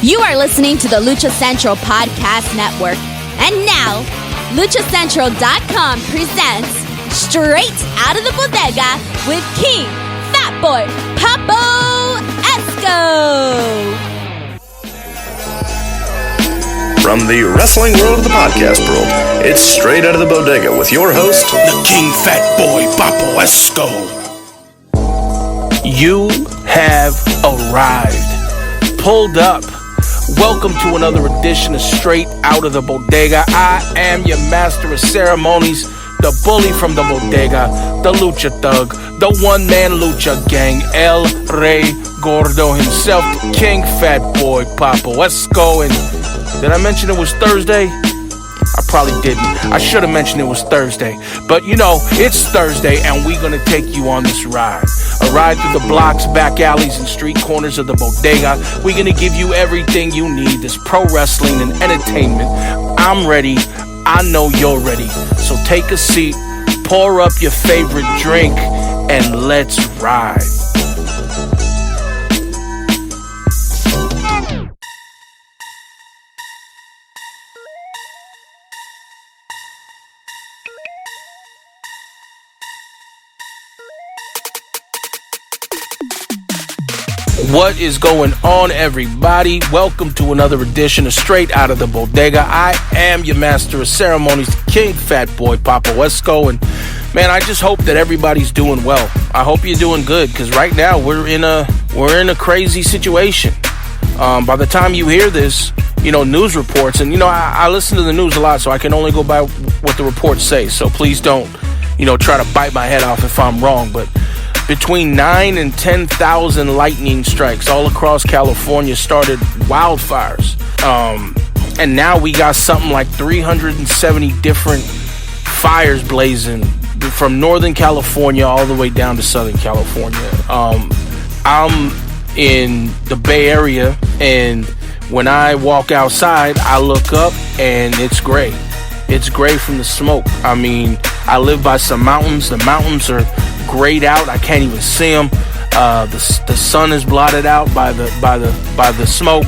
You are listening to the Lucha Central Podcast Network. And now, luchacentral.com presents Straight Out of the Bodega with King Fat Boy Papo Esco. From the wrestling world to the podcast world, it's Straight Out of the Bodega with your host, the King Fat Boy Papo Esco. You have arrived, pulled up. Welcome to another edition of Straight Out of the Bodega. I am your master of ceremonies, the bully from the bodega, the lucha thug, the one-man lucha gang, El Rey Gordo himself, the King Fat Boy Papo Esco. And did I mention it was Thursday? I probably didn't. I should have mentioned it was Thursday. But you know, it's Thursday and we're going to take you on this ride. A ride through the blocks, back alleys, and street corners of the bodega. We're going to give you everything you need. This pro wrestling and entertainment. I'm ready. I know you're ready. So take a seat, pour up your favorite drink, and let's ride. What is going on, everybody? Welcome to another edition of Straight Out of the Bodega. I am your master of ceremonies, King Fat Boy Papo Esco. And man, I just hope that everybody's doing well. I hope you're doing good, because right now we're in a crazy situation. By the time you hear this, you know, news reports, and you know, I listen to the news a lot, so I can only go by what the reports say. So please don't, you know, try to bite my head off if I'm wrong, but between 9,000 and 10,000 lightning strikes all across California started wildfires. And now we got something like 370 different fires blazing from Northern California all the way down to Southern California. I'm in the Bay Area, and when I walk outside, I look up and it's gray. It's gray from the smoke. I mean, I live by some mountains. The mountains are grayed out. I can't even see them. The sun is blotted out by the smoke.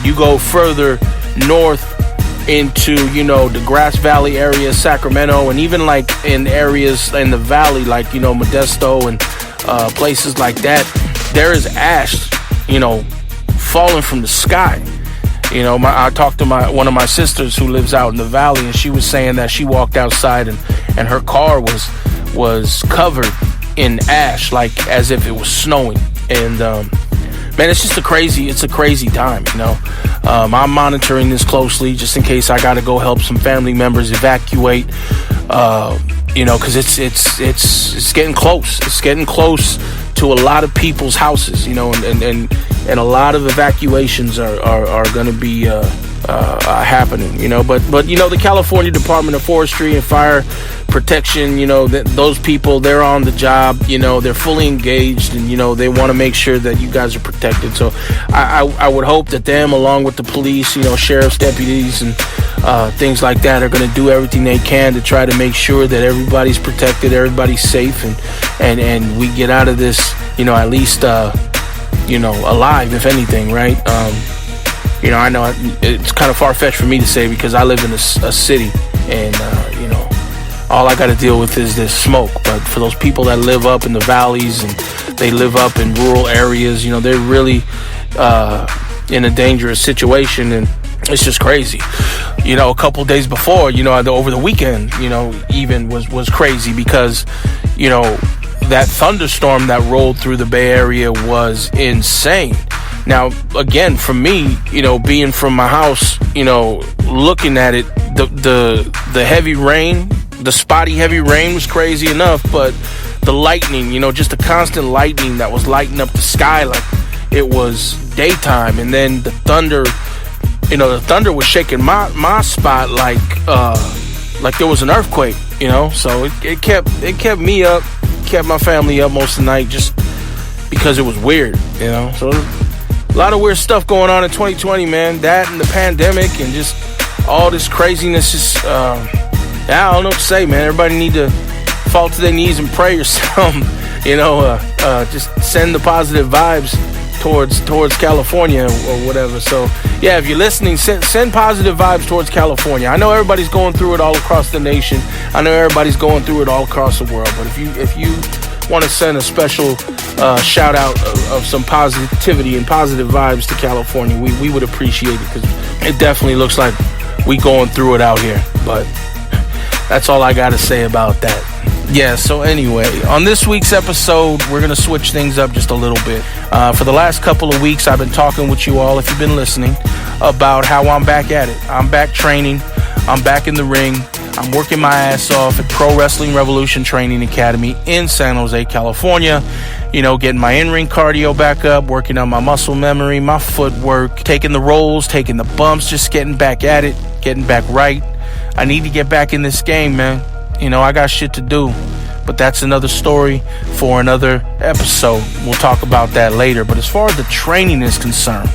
You go further north into, you know, the Grass Valley area, Sacramento, and even like in areas in the valley, like, you know, Modesto and places like that, there is ash, you know, falling from the sky. You know, I talked to one of my sisters who lives out in the valley, and she was saying that she walked outside and her car was covered in ash, like as if it was snowing. And man, it's just a crazy time, you know. I'm monitoring this closely just in case I gotta go help some family members evacuate, you know, because it's getting close. It's getting close to a lot of people's houses, you know, and a lot of evacuations are going to be happening, you know. But you know, the California Department of Forestry and Fire Protection, you know, those people, they're on the job, you know, they're fully engaged, and you know, they want to make sure that you guys are protected. So I would hope that them, along with the police, you know, sheriff's deputies and things like that, are going to do everything they can to try to make sure that everybody's protected, everybody's safe, and we get out of this, you know, at least you know, alive, if anything, right? You know, I know it's kind of far-fetched for me to say because I live in a city, and you know, all I got to deal with is this smoke. But for those people that live up in the valleys and they live up in rural areas, you know, they're really in a dangerous situation, and it's just crazy. You know, a couple days before, you know, over the weekend, you know, even was crazy because, you know, that thunderstorm that rolled through the Bay Area was insane. Now, again, for me, you know, being from my house, you know, looking at it, the heavy rain, the spotty heavy rain was crazy enough, but the lightning, you know, just the constant lightning that was lighting up the sky like it was daytime, and then the thunder, you know, the thunder was shaking my spot like there was an earthquake, you know. So it kept me up, kept my family up most of the night just because it was weird, you know. So a lot of weird stuff going on in 2020, man. That and the pandemic and just all this craziness. Just I don't know what to say, man. Everybody need to fall to their knees and pray or something, you know. Just send the positive vibes towards California or whatever. So yeah, if you're listening, send positive vibes towards California. I know everybody's going through it all across the nation. I know everybody's going through it all across the world. But if you want to send a special shout out of some positivity and positive vibes to California, we would appreciate it, because it definitely looks like we going through it out here. But that's all I got to say about that. Yeah, so anyway, on this week's episode, we're going to switch things up just a little bit. For the last couple of weeks, I've been talking with you all, if you've been listening, about how I'm back at it. I'm back training. I'm back in the ring. I'm working my ass off at Pro Wrestling Revolution Training Academy in San Jose, California. You know, getting my in-ring cardio back up, working on my muscle memory, my footwork, taking the rolls, taking the bumps, just getting back at it, getting back right. I need to get back in this game, man. You know, I got shit to do, but that's another story for another episode. We'll talk about that later. But as far as the training is concerned,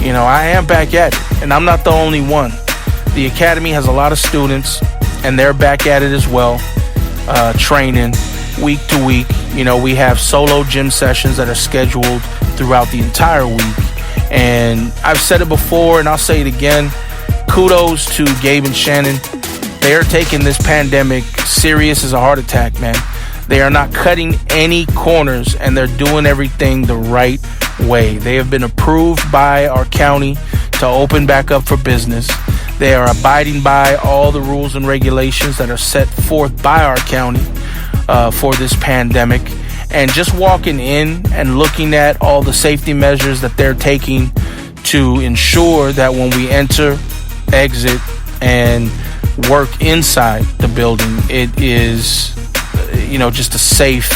you know, I am back at it, and I'm not the only one. The academy has a lot of students, and they're back at it as well, training week to week. You know, we have solo gym sessions that are scheduled throughout the entire week. And I've said it before, and I'll say it again. Kudos to Gabe and Shannon. They are taking this pandemic serious as a heart attack, man. They are not cutting any corners, and they're doing everything the right way. They have been approved by our county to open back up for business. They are abiding by all the rules and regulations that are set forth by our county for this pandemic. And just walking in and looking at all the safety measures that they're taking to ensure that when we enter, exit, and work inside the building, it is, you know, just a safe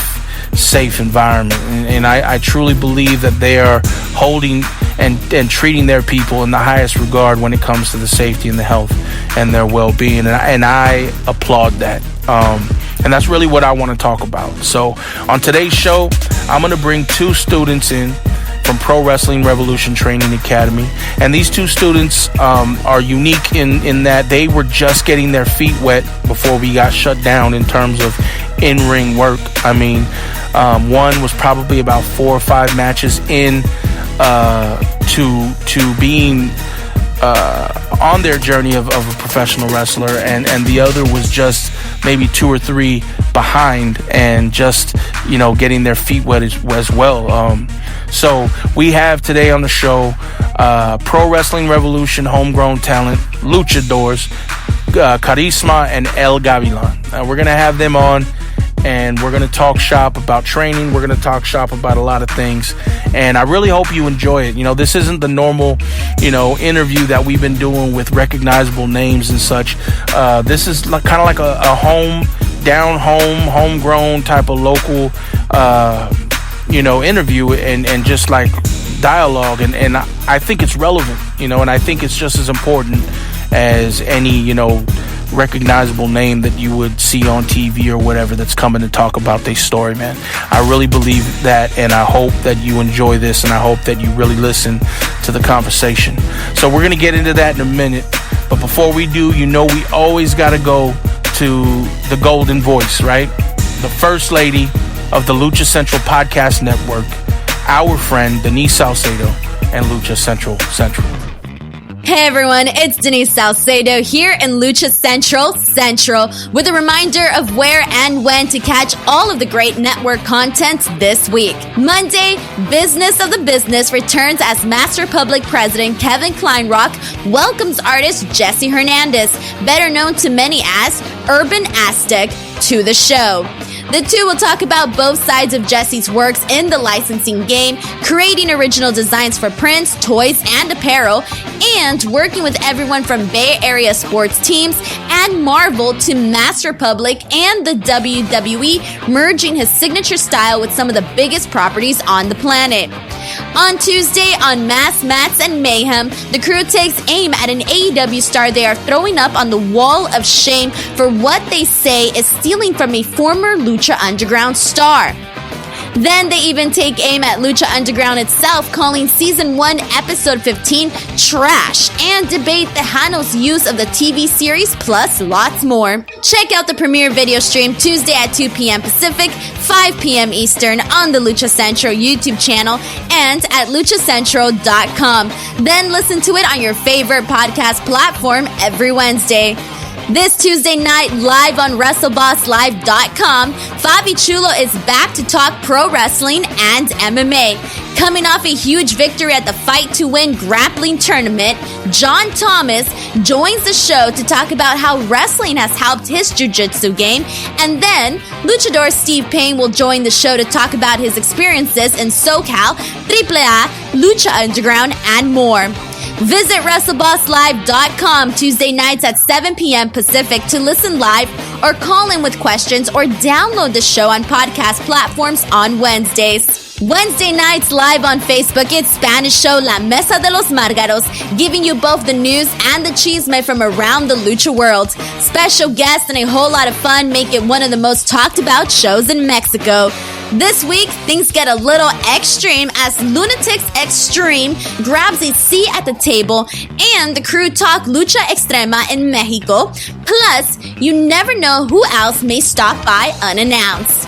environment. And I truly believe that they are holding and treating their people in the highest regard when it comes to the safety and the health and their well-being. And I applaud that. And that's really what I want to talk about. So on today's show, I'm going to bring two students in from Pro Wrestling Revolution Training Academy. And these two students are unique in that they were just getting their feet wet before we got shut down in terms of in-ring work. I mean, one was probably about 4 or 5 matches in to being on their journey of a professional wrestler, and the other was just maybe 2 or 3 behind and just, you know, getting their feet wet as well. So we have today on the show Pro Wrestling Revolution homegrown talent, luchadors, Karisma and El Gavilan. We're going to have them on, and we're going to talk shop about training. We're going to talk shop about a lot of things, and I really hope you enjoy it. You know, this isn't the normal, you know, interview that we've been doing with recognizable names and such. This is kind of like a homegrown type of local, you know, interview and just like dialogue. And I think it's relevant, you know, and I think it's just as important as any, you know, recognizable name that you would see on TV or whatever that's coming to talk about their story, man. I really believe that, and I hope that you enjoy this, and I hope that you really listen to the conversation. So we're going to get into that in a minute, but before we do, you know, we always got to go to the golden voice, right? The first lady of the Lucha Central Podcast Network, our friend Denise Salcedo and Lucha Central. Hey everyone, it's Denise Salcedo here in Lucha Central with a reminder of where and when to catch all of the great network content this week. Monday, Business of the Business returns as Master Public President Kevin Kleinrock welcomes artist Jesse Hernandez, better known to many as Urban Aztec, to the show. The two will talk about both sides of Jesse's works in the licensing game, creating original designs for prints, toys, and apparel, and working with everyone from Bay Area sports teams and Marvel to Master Public and the WWE, merging his signature style with some of the biggest properties on the planet. On Tuesday, on Mass Mats and Mayhem, the crew takes aim at an AEW star they are throwing up on the wall of shame for what they say is stealing from a former Lucha Underground star. Then they even take aim at Lucha Underground itself, calling Season 1, Episode 15 trash, and debate Tejano's use of the TV series, plus lots more. Check out the premiere video stream Tuesday at 2 p.m. Pacific, 5 p.m. Eastern on the Lucha Central YouTube channel and at luchacentral.com. Then listen to it on your favorite podcast platform every Wednesday. This Tuesday night, live on WrestleBossLive.com, Fabi Chulo is back to talk pro wrestling and MMA. Coming off a huge victory at the Fight to Win grappling tournament, John Thomas joins the show to talk about how wrestling has helped his jiu-jitsu game, and then luchador Steve Payne will join the show to talk about his experiences in SoCal, AAA, Lucha Underground, and more. Visit WrestleBossLive.com Tuesday nights at 7 p.m. Pacific to listen live or call in with questions or download the show on podcast platforms on Wednesdays. Wednesday nights live on Facebook, it's Spanish show La Mesa de los Márgaros, giving you both the news and the chisme from around the lucha world. Special guests and a whole lot of fun make it one of the most talked about shows in Mexico. This week, things get a little extreme as Lunatics Extreme grabs a seat at the table and the crew talk Lucha Extrema in Mexico. Plus, you never know who else may stop by unannounced.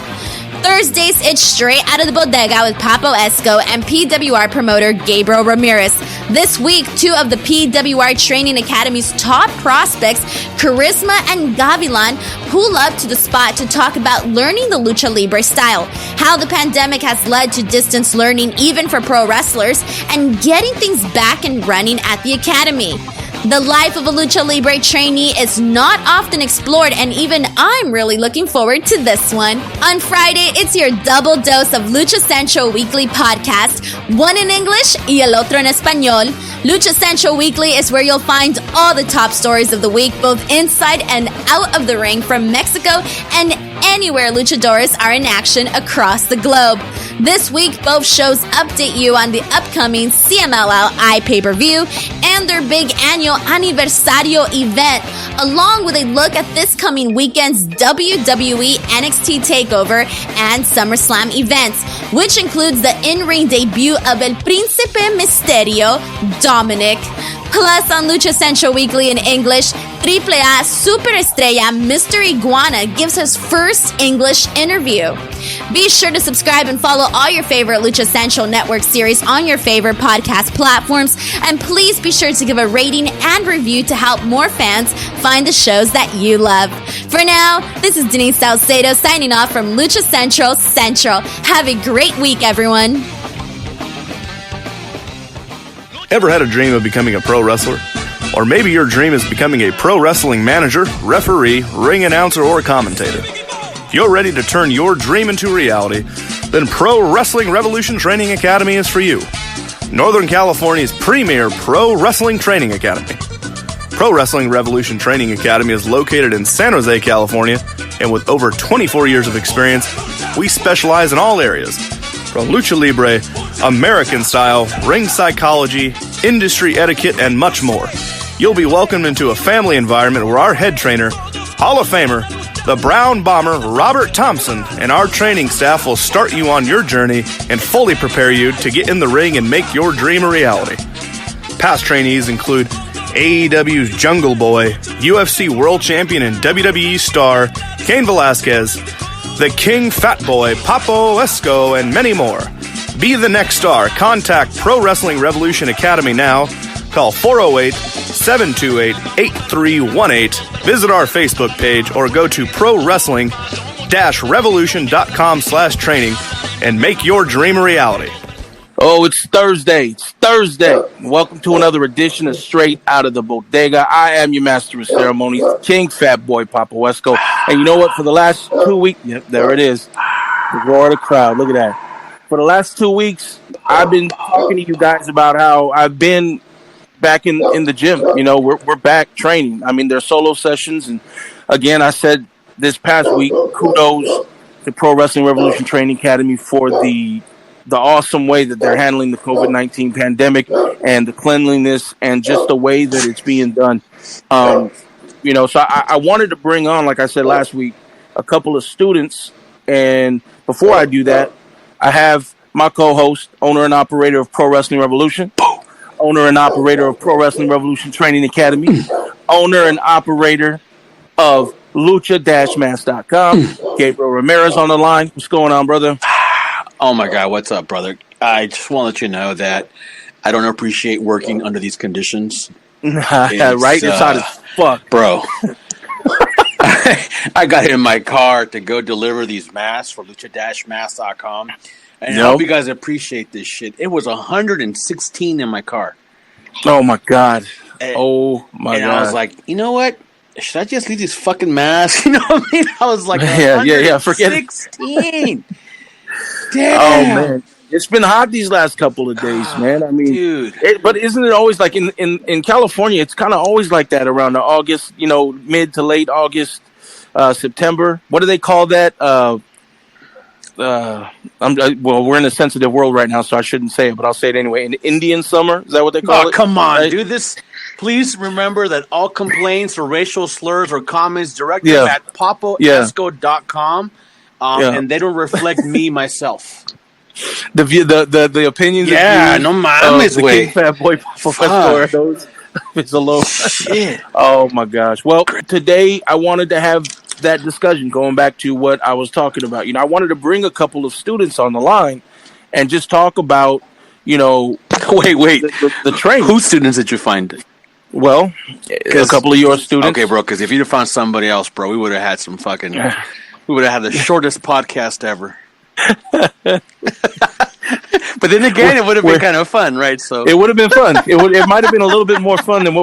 Thursdays, it's straight out of the bodega with Papo Esco and PWR promoter Gabriel Ramirez. This week, two of the PWR Training Academy's top prospects, Karisma and Gavilan, pull up to the spot to talk about learning the Lucha Libre style, how the pandemic has led to distance learning even for pro wrestlers, and getting things back and running at the academy. The life of a Lucha Libre trainee is not often explored, and even I'm really looking forward to this one. On Friday, it's your double dose of Lucha Central Weekly podcast, one in English y el otro en español. Lucha Central Weekly is where you'll find all the top stories of the week, both inside and out of the ring from Mexico and anywhere luchadores are in action across the globe. This week, both shows update you on the upcoming CMLL pay-per-view and their big annual Aniversario event, along with a look at this coming weekend's WWE NXT TakeOver and SummerSlam events, which includes the in-ring debut of El Príncipe Misterio, Dominic. Plus, on Lucha Central Weekly in English, AAA Superestrella Mr. Iguana gives his first English interview. Be sure to subscribe and follow all your favorite Lucha Central Network series on your favorite podcast platforms, and please be sure to give a rating and review to help more fans find the shows that you love. For now, this is Denise Salcedo signing off from Lucha Central Central. Have a great week, everyone. Ever had a dream of becoming a pro wrestler? Or maybe your dream is becoming a pro wrestling manager, referee, ring announcer, or commentator. If you're ready to turn your dream into reality, then Pro Wrestling Revolution Training Academy is for you. Northern California's premier pro wrestling training academy. Pro Wrestling Revolution Training Academy is located in San Jose, California, and with over 24 years of experience, we specialize in all areas, from Lucha Libre, American style, ring psychology, industry etiquette, and much more. You'll be welcomed into a family environment where our head trainer, Hall of Famer, the Brown Bomber, Robert Thompson, and our training staff will start you on your journey and fully prepare you to get in the ring and make your dream a reality. Past trainees include AEW's Jungle Boy, UFC World Champion and WWE star Cain Velasquez, the King Fat Boy, Papo Esco, and many more. Be the next star. Contact Pro Wrestling Revolution Academy now. Call 408-728-8318. Visit our Facebook page or go to prowrestling-revolution.com/training and make your dream a reality. Oh, it's Thursday. It's Thursday. Welcome to another edition of Straight Out of the Bodega. I am your master of ceremonies, King Fat Boy Papo Esco. And you know what? For the last 2 weeks, yep, there it is. The roar of the crowd. Look at that. For the last 2 weeks, I've been talking to you guys about how I've been back in the gym. You know, we're back training. I mean, there's solo sessions. And again, I said this past week, kudos to Pro Wrestling Revolution Training Academy for the awesome way that they're handling the COVID-19 pandemic and the cleanliness and just the way that it's being done. You know, so I wanted to bring on, like I said last week, a couple of students. And before I do that, I have my co-host, owner and operator of Pro Wrestling Revolution, owner and operator of Pro Wrestling Revolution Training Academy, owner and operator of lucha-mass.com, Gabriel Ramirez on the line. What's going on, brother? Oh my God, what's up, brother? I just want to let you know that I don't appreciate working under these conditions. Right? It's hot as fuck. Bro. I got in my car to go deliver these masks for lucha-mass.com. And I hope you guys appreciate this shit. It was 116 in my car. Oh my God. And God. I was like, you know what? Should I just leave these fucking masks? You know what I mean? I was like, forget it. 16. Damn. Oh man. It's been hot these last couple of days, man. I mean, dude. But isn't it always like in California? It's kind of always like that around the August, mid to late August, September. What do they call that? Well, we're in a sensitive world right now, so I shouldn't say it, but I'll say it anyway. In Indian summer, is that what they call it? Come on, dude. Please remember that all complaints or racial slurs or comments directed at papoesco.com, and they don't reflect me myself. The opinions. Yeah, no mames, the King Fat Boy Papa Esco, those it's a low. Shit. Oh my gosh. Well, today I wanted to have that discussion, going back to what I was talking about. I wanted to bring a couple of students on the line and just talk about, wait, the training. Whose students did you find? Well, a couple of your students. Okay, bro, because if you'd have found somebody else, bro, we would have had we would have had the shortest podcast ever. But then again, it would have been kind of fun, right? So it would have been fun. It might have been a little bit more fun than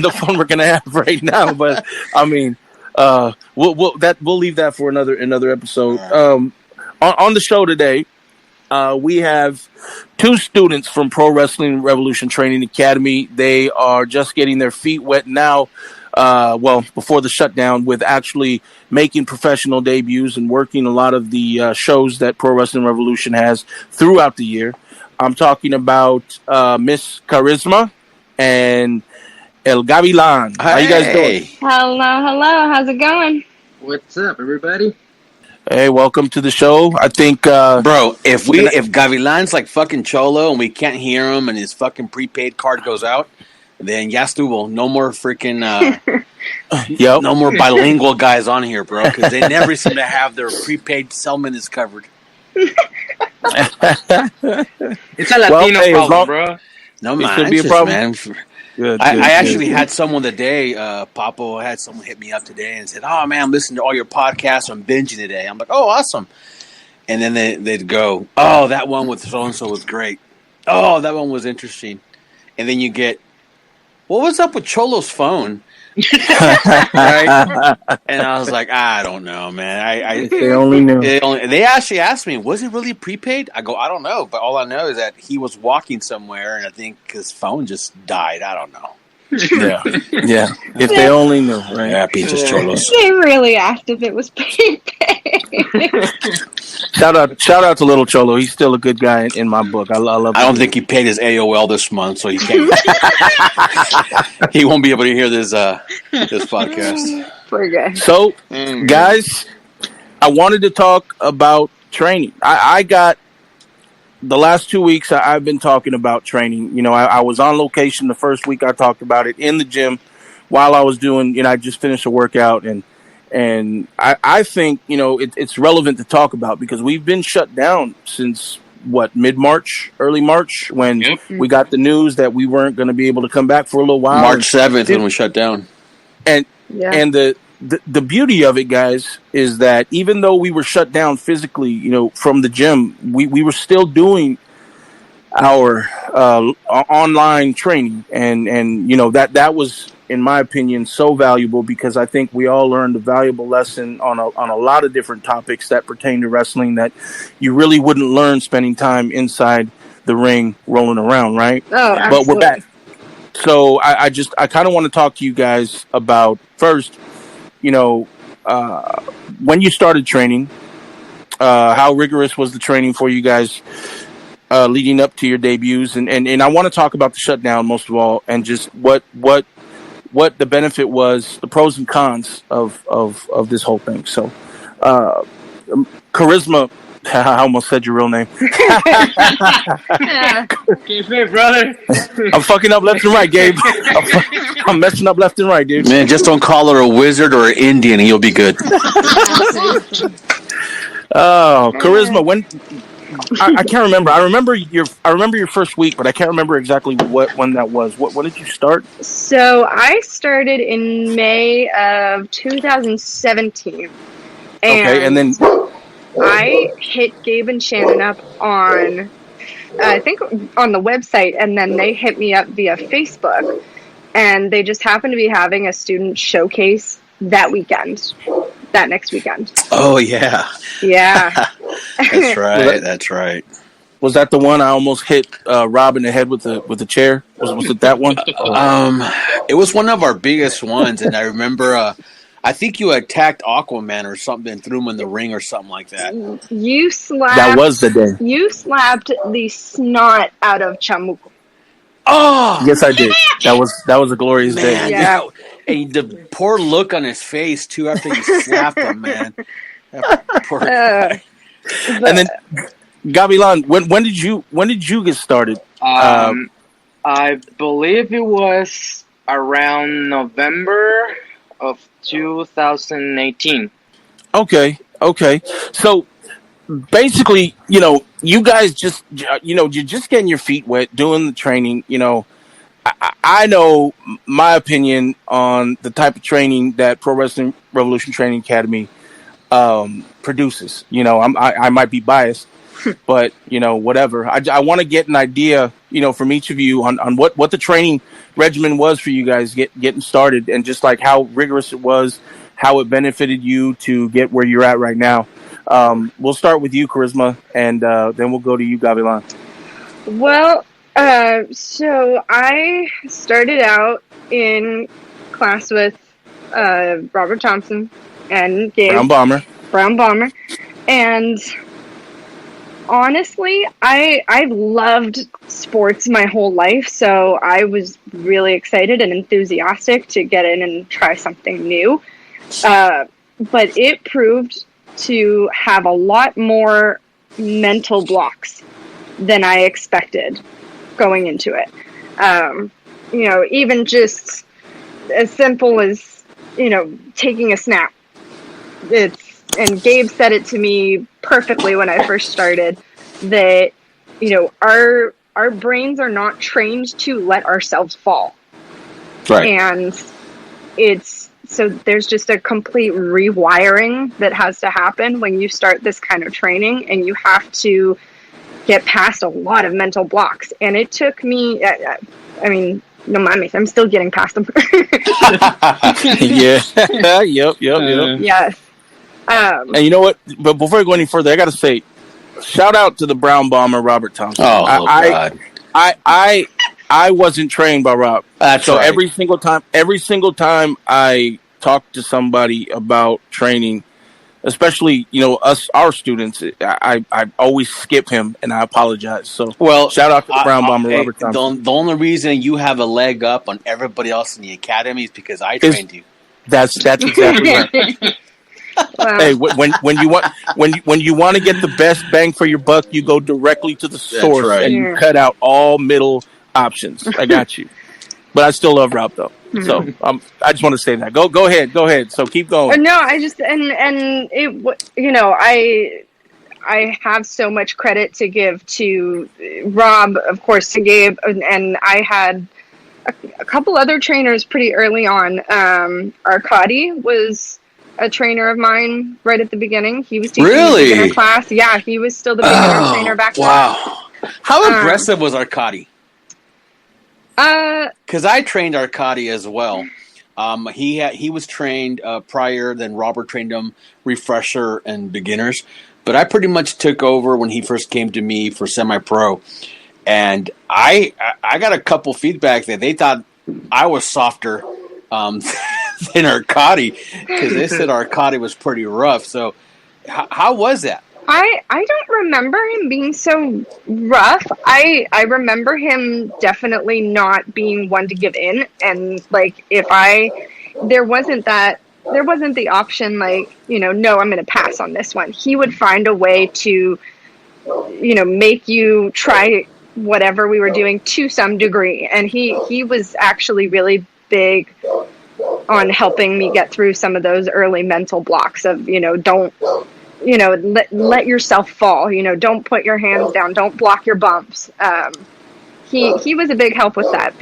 the fun we're gonna have right now. But I mean, we'll leave that for another episode. On the show today, we have two students from Pro Wrestling Revolution Training Academy. They are just getting their feet wet now. Before the shutdown, with actually making professional debuts and working a lot of the shows that Pro Wrestling Revolution has throughout the year. I'm talking about Miss Karisma and El Gavilan. How you guys doing? Hello. How's it going? What's up, everybody? Hey, welcome to the show. I think, bro, if Gavilan's like fucking Cholo and we can't hear him and his fucking prepaid card goes out, then ya estuvo. No more freaking, no more bilingual guys on here, bro, because they never seem to have their prepaid cell minutes covered. It's a Latino problem, bro. No, man, could be a problem, man. Good, I actually had someone today, Papo had someone hit me up today and said, "Oh man, I'm listening to all your podcasts. I'm binging today." I'm like, "Oh, awesome!" And then they'd go, "Oh, that one with so and so was great. Oh, that one was interesting." And then you get, "What was up with Cholo's phone?" Right? And I was like, I don't know, man. They only knew. They actually asked me, was it really prepaid? I go, I don't know, but all I know is that he was walking somewhere, and I think his phone just died. I don't know. Yeah. If they only knew, right? Yeah, pinches cholos. They really asked if it was prepaid. Shout out to Little Cholo. He's still a good guy in my book. I love. I don't think he paid his AOL this month, so he can't. He won't be able to hear this podcast. Poor guy. So, guys, I wanted to talk about training. I got the last 2 weeks. I've been talking about training. I was on location the first week. I talked about it in the gym while I was doing. I just finished a workout, and I think it's relevant to talk about because we've been shut down since mid-March, early March, when we got the news that we weren't going to be able to come back for a little while. March 7th when we shut down. And the beauty of it, guys, is that even though we were shut down physically, from the gym, we were still doing our online training, and that was, in my opinion, so valuable because I think we all learned a valuable lesson on a lot of different topics that pertain to wrestling that you really wouldn't learn spending time inside the ring rolling around, right? Oh, absolutely. But we're back. So I kind of want to talk to you guys about first, when you started training, how rigorous was the training for you guys leading up to your debuts, and I want to talk about the shutdown most of all, and just what the benefit was, the pros and cons of this whole thing. So, Karisma, I almost said your real name. Hey, brother. I'm fucking up left and right, Gabe. I'm messing up left and right, dude. Man, just don't call her a wizard or an Indian, and you'll be good. Oh, Karisma. When I can't remember. I remember your first week, but I can't remember exactly when that was. When did you start? So I started in May of 2017. Okay, and then I hit Gabe and Shannon up on, I think, on the website, and then they hit me up via Facebook, and they just happened to be having a student showcase that next weekend. Oh, yeah. Yeah. That's right. That's right. Was that the one I almost hit Rob in the head with the chair? Was it that one? It was one of our biggest ones, and I remember I think you attacked Aquaman or something and threw him in the ring or something like that. You slapped. That was the day. You slapped the snot out of Chamuco. Oh, yes, I did. That was a glorious day. Yeah. And the poor look on his face too after you slapped him, man. That poor guy. And then Gavilan, when did you get started? I believe it was around November of 2018. Okay. So basically, you guys just, you're just getting your feet wet, doing the training. I know my opinion on the type of training that Pro Wrestling Revolution Training Academy produces. I might be biased, but whatever. I want to get an idea, from each of you on what the training regimen was for you guys getting started, and just like how rigorous it was, how it benefited you to get where you're at right now. We'll start with you, Karisma, and then we'll go to you, Gavilan. Well, so I started out in class with Robert Thompson and Gabe. Brown Bomber. And honestly, I've loved sports my whole life, so I was really excited and enthusiastic to get in and try something new. But it proved to have a lot more mental blocks than I expected going into it. Even just as simple as, taking a snap. And Gabe said it to me perfectly when I first started, that, our brains are not trained to let ourselves fall. Right. And so there's just a complete rewiring that has to happen when you start this kind of training, and you have to get past a lot of mental blocks. And it took me, no mind me, I'm still getting past them. Yeah. Yep. Yes. And you know what? But before I go any further, I got to say, shout out to the Brown Bomber, Robert Thompson. Oh, God. I wasn't trained by Rob. That's so right. every single time I talk to somebody about training, especially, our students, I always skip him, and I apologize. So, shout out to the Brown Bomber, Robert Thompson. The only reason you have a leg up on everybody else in the academy is because I trained you. That's exactly right. Wow. Hey, when you want to get the best bang for your buck, you go directly to the source, right. and you cut out all middle options. I got you, but I still love Rob though. So I just want to say that. Go ahead. So keep going. No, I just and it. I have so much credit to give to Rob, of course, to Gabe, and I had a couple other trainers pretty early on. Arkady was a trainer of mine right at the beginning. He was teaching the beginner class. Yeah, he was still the beginner trainer back then. Wow. How aggressive was Arkady? Because I trained Arkady as well. He was trained prior, then Robert trained him refresher and beginners. But I pretty much took over when he first came to me for semi-pro. And I got a couple feedback that they thought I was softer than Arkady, because they said Arkady was pretty rough. So how was that? I don't remember him being so rough. I remember him definitely not being one to give in, and like there wasn't that there wasn't the option like, no, I'm going to pass on this one. He would find a way to, make you try whatever we were doing to some degree. And he was actually really big on helping me get through some of those early mental blocks of, don't, let yourself fall, don't put your hands down, don't block your bumps. He was a big help with that,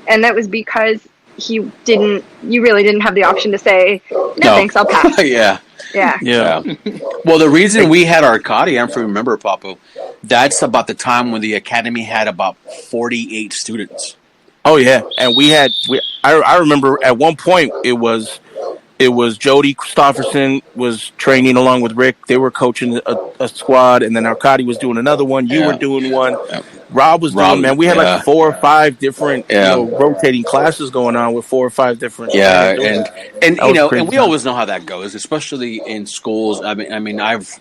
and that was because you really didn't have the option to say, no. Thanks, I'll pass. Yeah. Well, the reason we had Arcadi, I don't remember, Papo, that's about the time when the academy had about 48 students. Oh yeah, and I remember at one point it was Jody Christofferson was training along with Rick. They were coaching a squad, and then Arcadi was doing another one. You were doing one. Rob was doing, man. We had like 4 or 5 different rotating classes going on with 4 or 5 different. Yeah, and we always know how that goes, especially in schools. I mean, I've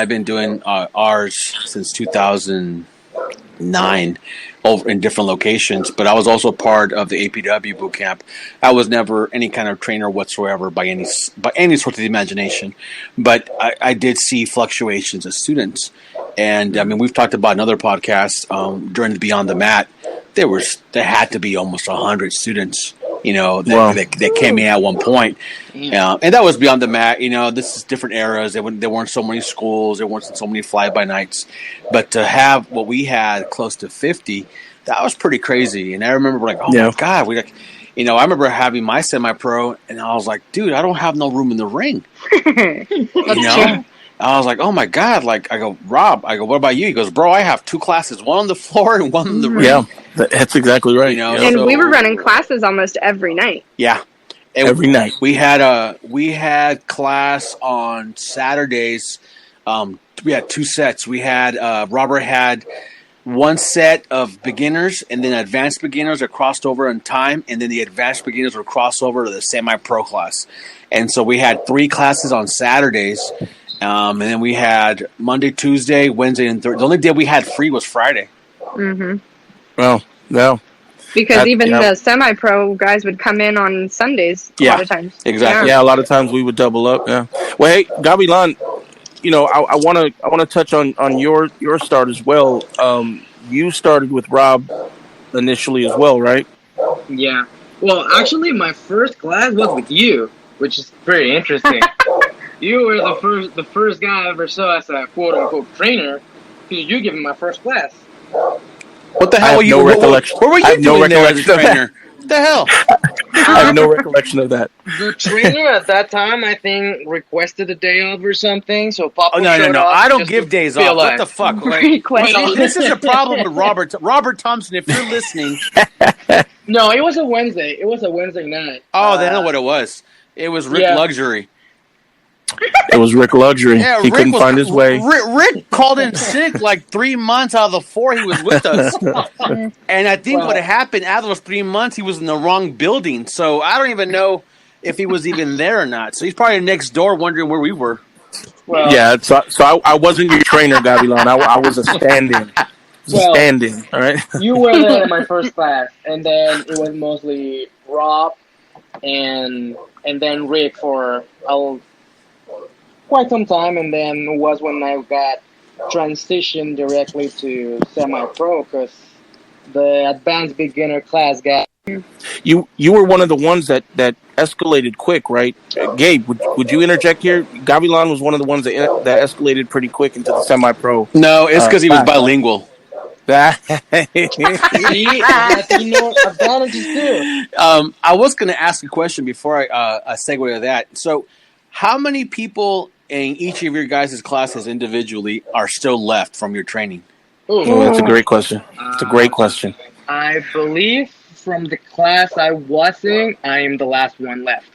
been doing ours since 2009. Over in different locations, but I was also part of the APW boot camp. I was never any kind of trainer whatsoever by any sort of imagination, but I did see fluctuations of students. And I mean, we've talked about another podcast during the Beyond the Mat. There had to be almost 100 students, that came in at one point, and that was Beyond the Mat. This is different eras. There weren't so many schools. There weren't so many fly-by-nights. But to have what we had, close to 50, that was pretty crazy. And I remember my God, I remember having my semi-pro, and I was like, dude, I don't have no room in the ring. I was like, oh my God! Like, I go, Rob. I go, what about you? He goes, bro, I have 2 classes, one on the floor and one in the ring. Yeah, that's exactly right. And we were running classes almost every night. Yeah, every night. We had class on Saturdays. We had 2 sets. We had Robert had 1 set of beginners, and then advanced beginners are crossed over in time, and then the advanced beginners were crossed over to the semi-pro class. And so we had 3 classes on Saturdays. And then we had Monday, Tuesday, Wednesday, and Thursday. The only day we had free was Friday. Mm-hmm. Well, no. Because the semi-pro guys would come in on Sundays a lot of times. Exactly. Yeah, a lot of times we would double up. Yeah. Well, hey, Gavilan, I want to touch on your start as well. You started with Rob initially as well, right? Yeah. Well, actually, my first class was with you, which is pretty interesting. You were the first guy I ever saw as a quote-unquote trainer, because you gave me my first class. What the hell were you? Recollection. What were you doing there as a trainer? What the hell? I have no recollection of that. The trainer at that time, I think, requested a day off or something, so Papa no. I don't give days off. What the fuck? This is a problem with Robert. Robert Thompson, if you're listening. No, it was a Wednesday. It was a Wednesday night. Oh, they know what it was. It was Rick Luxury. It was Rick Luxury. Yeah, he couldn't find his way. Rick called in sick like 3 months out of the 4 he was with us. And I think what happened after those 3 months, he was in the wrong building. So I don't even know if he was even there or not. So he's probably next door wondering where we were. Well, yeah, so I wasn't your trainer, Gavilan. I was a stand-in. Stand-in, all right? You were there in my first class, and then it was mostly Rob and then Rick for quite some time, and then was when I got transitioned directly to semi-pro, because the advanced beginner class got... You were one of the ones that escalated quick, right? Gabe, would you interject here? Gavilan was one of the ones that escalated pretty quick into the semi-pro. No, it's because he was bilingual. Advantages too. I was going to ask a question before I segue to that. So, how many people in each of your guys' classes individually are still left from your training? Oh, that's a great question. It's a great question. I believe from the class I was in, I am the last one left.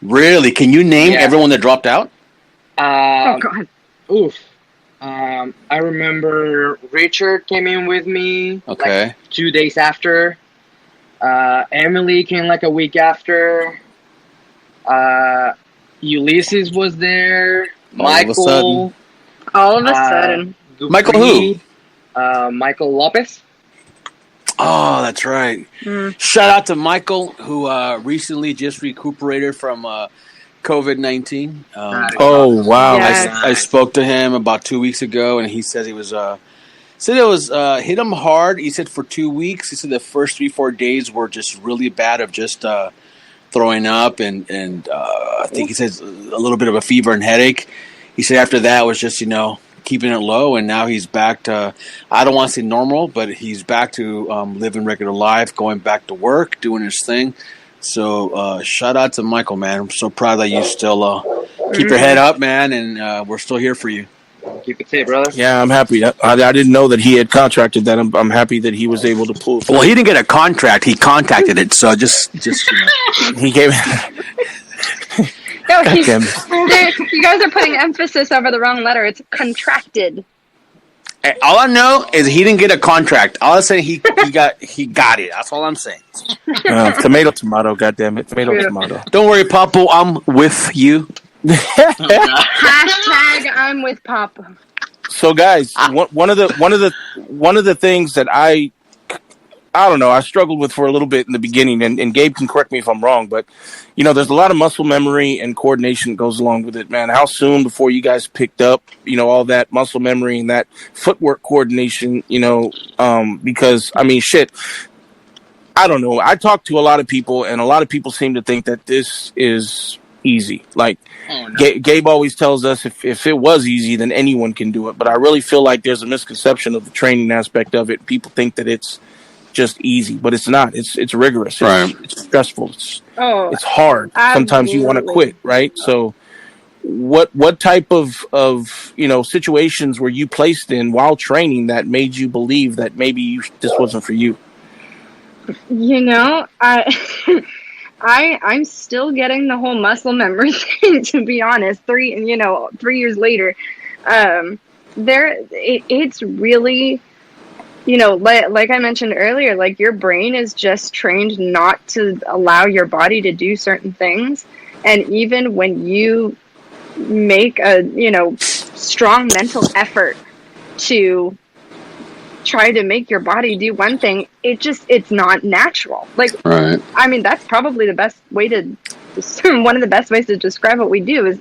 Really? Can you name everyone that dropped out? Oh, God. Oof. I remember Richard came in with me like 2 days after. Emily came like a week after. Ulysses was there. Michael. All of a sudden. Michael who? Michael Lopez. Oh, that's right. Shout out to Michael, who recently just recuperated from COVID-19. Oh, wow. Yes. I spoke to him about 2 weeks ago, and he said it was hit him hard. He said for 2 weeks. He said the first 3-4 days were just really bad of just throwing up, and I think he says a little bit of a fever and headache. He said after that was just keeping it low, and now he's back to, I don't want to say normal, but he's back to living regular life, going back to work, doing his thing. So shout out to Michael, man. I'm so proud that you still keep your head up, man, and we're still here for you. Keep it safe, brother. Yeah, I'm happy. I didn't know that he had contracted that. I'm happy that he was able to pull through. Well, he didn't get a contract. He contacted it. So just He gave No, you guys are putting emphasis over the wrong letter. It's contracted. all I know is he didn't get a contract. All I'm saying he got it. That's all I'm saying. Tomato, goddamn it, tomato. Don't worry, Papo. I'm with you. Hashtag I'm with Papa. So, guys, one of the things that I don't know, I struggled with for a little bit in the beginning, and Gabe can correct me if I'm wrong, but there's a lot of muscle memory and coordination that goes along with it, man. How soon before you guys picked up, all that muscle memory and that footwork coordination, because I mean, shit, I don't know. I talk to a lot of people, and a lot of people seem to think that this is easy. Like, Gabe always tells us if it was easy, then anyone can do it. But I really feel like there's a misconception of the training aspect of it. People think that it's just easy, but it's not. It's rigorous. It's stressful. It's hard. Sometimes you want to quit, right? So what type of situations were you placed in while training that made you believe that maybe this wasn't for you? I'm still getting the whole muscle memory thing, to be honest. 3 years later, it's really, like I mentioned earlier, like your brain is just trained not to allow your body to do certain things. And even when you make a, strong mental effort to try to make your body do one thing, it's not natural. Like, right. I mean, that's probably the best way one of the best ways to describe what we do is,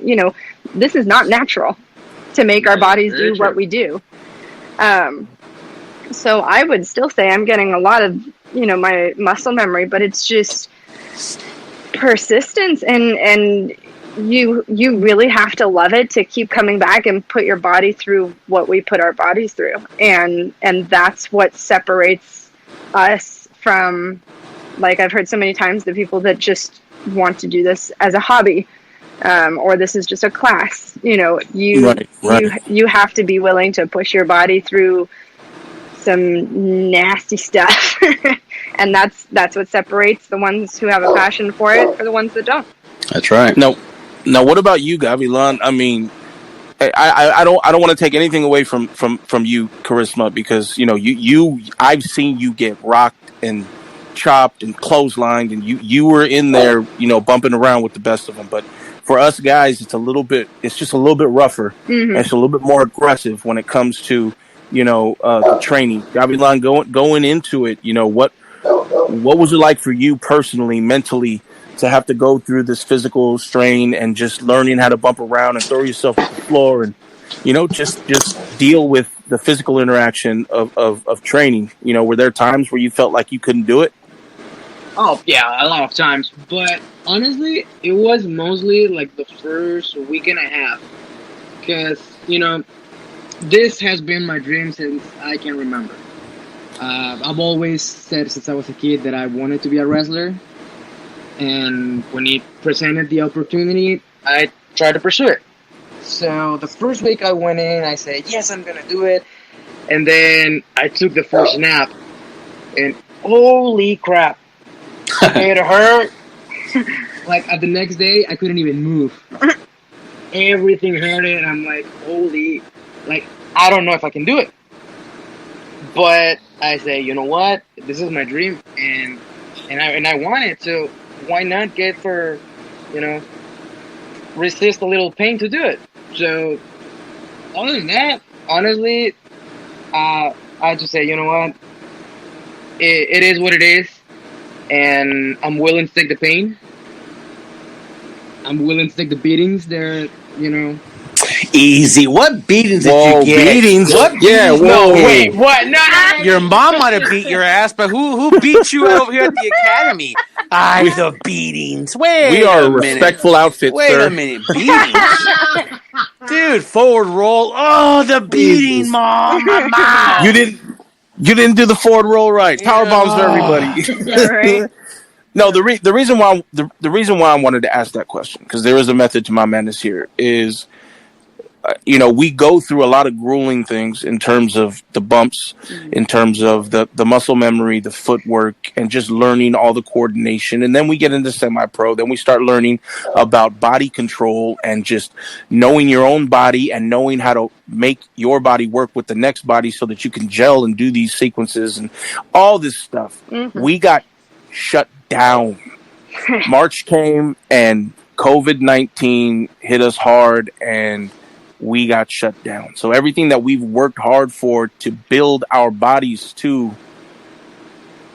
this is not natural to make our bodies do what we do. So I would still say I'm getting a lot of, my muscle memory, but it's just persistence, and you really have to love it to keep coming back and put your body through what we put our bodies through. And that's what separates us from, like I've heard so many times, the people that just want to do this as a hobby, or this is just a class. You have to be willing to push your body through some nasty stuff. And that's what separates the ones who have a passion for it for the ones that don't. That's right. Now, what about you, Gavilan? I mean, I don't want to take anything away from you, Karisma, because I've seen you get rocked and chopped and clotheslined, and you were in there, bumping around with the best of them. But for us guys, it's just a little bit rougher. Mm-hmm. It's a little bit more aggressive when it comes to the training. Gavilan, going into it, what was it like for you personally, mentally, to have to go through this physical strain and just learning how to bump around and throw yourself to the floor and, just deal with the physical interaction of training? Were there times where you felt like you couldn't do it? Oh, yeah, a lot of times. But honestly, it was mostly like the first week and a half. Because, this has been my dream since I can remember. I've always said since I was a kid that I wanted to be a wrestler. And when he presented the opportunity, I tried to pursue it. So the first week I went in, I said, yes, I'm going to do it. And then I took the first snap. And holy crap. It hurt. Like, the next day, I couldn't even move. Everything hurted. And I'm like, I don't know if I can do it. But I say, you know what? This is my dream. And I want it, so why not resist a little pain to do it? So, other than that, honestly, I just say, you know what? it is what it is, and I'm willing to take the pain. I'm willing to take the beatings. They're, Easy. What beatings did Whoa, you get? beatings? What Yeah, beatings? whoa. No, wait, what? No. Your mom might have beat your ass, but who beat you over here at the academy? The beatings. Wait We are a minute. respectful outfit, Wait sir. a minute. Beatings? Dude, forward roll. Oh, the beating, Mom. My mouth. You didn't do the forward roll right. Power bombs for everybody. Yeah, right. No, the reason why the reason why I wanted to ask that question, because there is a method to my madness here, is we go through a lot of grueling things in terms of the bumps, in terms of the muscle memory, the footwork, and just learning all the coordination. And then we get into semi-pro. Then we start learning about body control and just knowing your own body and knowing how to make your body work with the next body so that you can gel and do these sequences and all this stuff. Mm-hmm. We got shut down. March came and COVID-19 hit us hard, and we got shut down. So everything that we've worked hard for to build our bodies to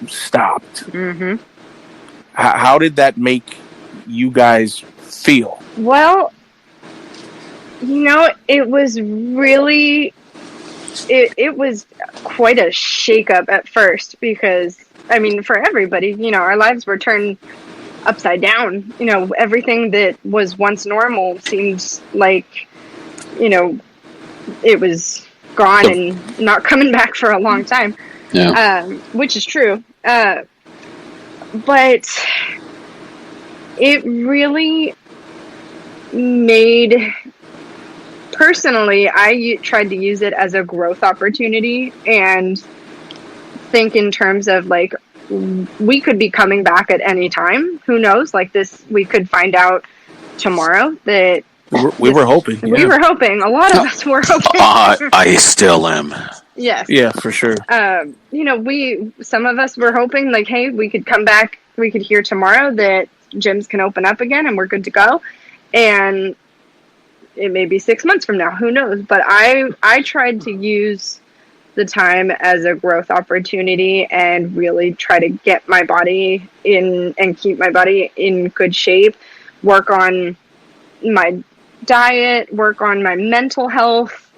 stopped. Mm-hmm. How did that make you guys feel? Well, it was really, it was quite a shakeup at first because, for everybody, our lives were turned upside down. Everything that was once normal seemed like, it was gone and not coming back for a long time. Yeah. Which is true. But it really made, personally, I tried to use it as a growth opportunity and think in terms of like, we could be coming back at any time. Who knows? Like this, we could find out tomorrow that we were hoping. We were hoping. A lot of us were hoping. I still am. Yes. Yeah, for sure. Some of us were hoping like, hey, we could come back. We could hear tomorrow that gyms can open up again and we're good to go. And it may be 6 months from now. Who knows? But I tried to use the time as a growth opportunity and really try to get my body in and keep my body in good shape, work on my diet, work on my mental health,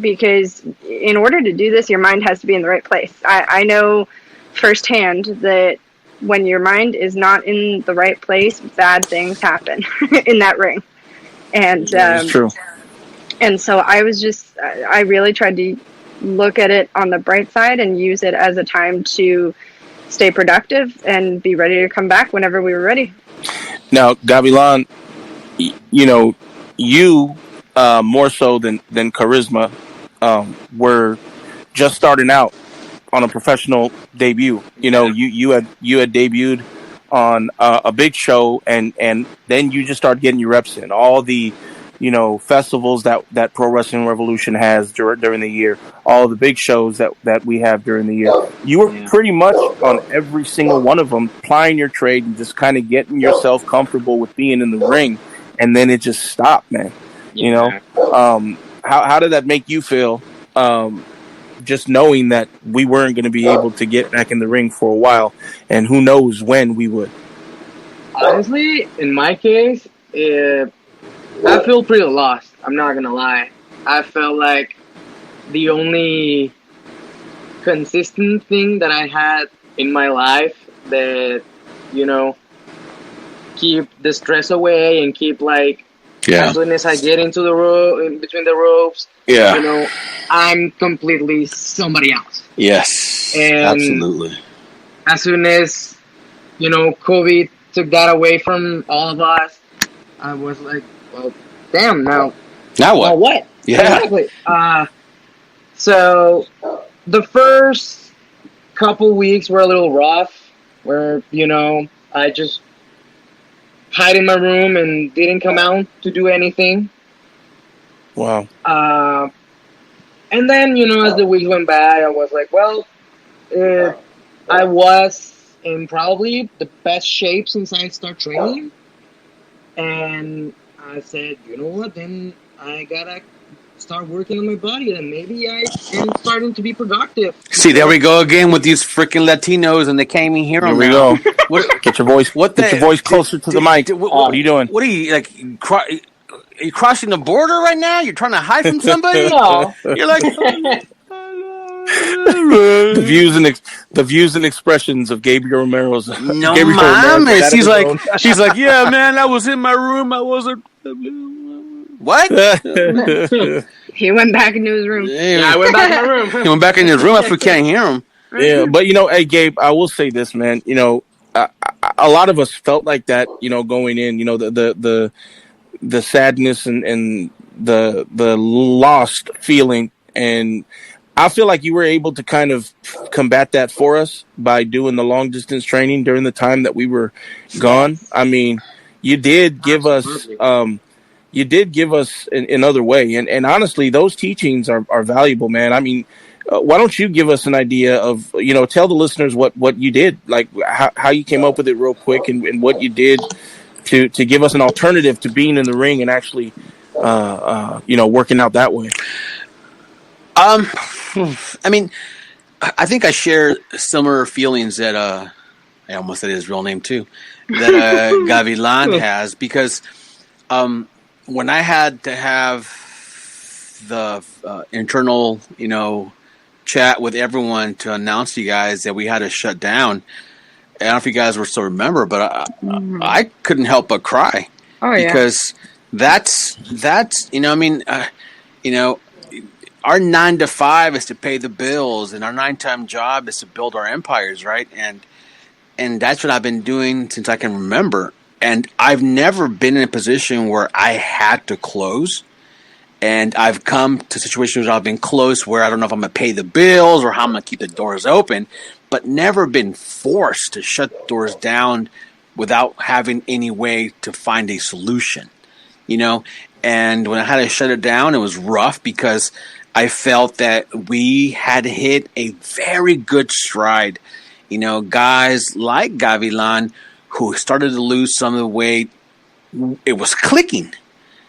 because in order to do this, your mind has to be in the right place. I know firsthand that when your mind is not in the right place, bad things happen in that ring. And that's true. And so I really tried to look at it on the bright side and use it as a time to stay productive and be ready to come back whenever we were ready. Now, Gavilan, you more so than Karisma were just starting out on a professional debut. You had debuted on a big show, and then you just started getting your reps in. All the festivals that Pro Wrestling Revolution has during the year, all the big shows that we have during the year. You were pretty much on every single one of them, plying your trade and just kind of getting yourself comfortable with being in the ring, and then it just stopped, man. How did that make you feel? Just knowing that we weren't going to be able to get back in the ring for a while, and who knows when we would. Honestly, in my case, I feel pretty lost. I'm not gonna lie. I felt like the only consistent thing that I had in my life that, keep the stress away and keep as soon as I get into the rope, in between the ropes, I'm completely somebody else. Yes, and absolutely. As soon as, COVID took that away from all of us, I was like, well, damn, now what? Now what? Yeah. Exactly. So the first couple weeks were a little rough, where, I just hide in my room and didn't come out to do anything. Wow. And then, as the weeks went by, I was like, well, I was in probably the best shape since I started training. And I said, you know what, then I gotta start working on my body, then maybe I am starting to be productive. See, there we go again with these freaking Latinos, and they can't even hear them. Here we now. go. What? Get your voice. Get your voice closer to the mic. What are you doing? What are you like? Are you crossing the border right now? You're trying to hide from somebody? No. You're like. The views and expressions of Gabriel Romero's. No, Gabriel mom. Romero, She's like, yeah, man. I was in my room. I wasn't. What? He went back into his room. Yeah, I went back in my room. He went back in his room after we can't hear him. Yeah, but hey, Gabe, I will say this, man. A lot of us felt like that. Going in. The sadness and the lost feeling, and I feel like you were able to kind of combat that for us by doing the long distance training during the time that we were gone. I mean, you did give us. You did give us another way. And honestly, those teachings are valuable, man. I mean, why don't you give us an idea of, tell the listeners what you did, like how you came up with it real quick and what you did to give us an alternative to being in the ring and actually, working out that way. I mean, I think I share similar feelings that, I almost said his real name too, that Gavilan has, because, when I had to have the internal, chat with everyone to announce to you guys that we had to shut down, I don't know if you guys were still remember, but I couldn't help but cry. Oh, yeah. Because that's our 9 to 5 is to pay the bills, and our 9-time job is to build our empires, right? And that's what I've been doing since I can remember. And I've never been in a position where I had to close. And I've come to situations where I've been close where I don't know if I'm going to pay the bills or how I'm going to keep the doors open, but never been forced to shut doors down without having any way to find a solution, And when I had to shut it down, it was rough because I felt that we had hit a very good stride. Guys like Gavilan, who started to lose some of the weight, it was clicking.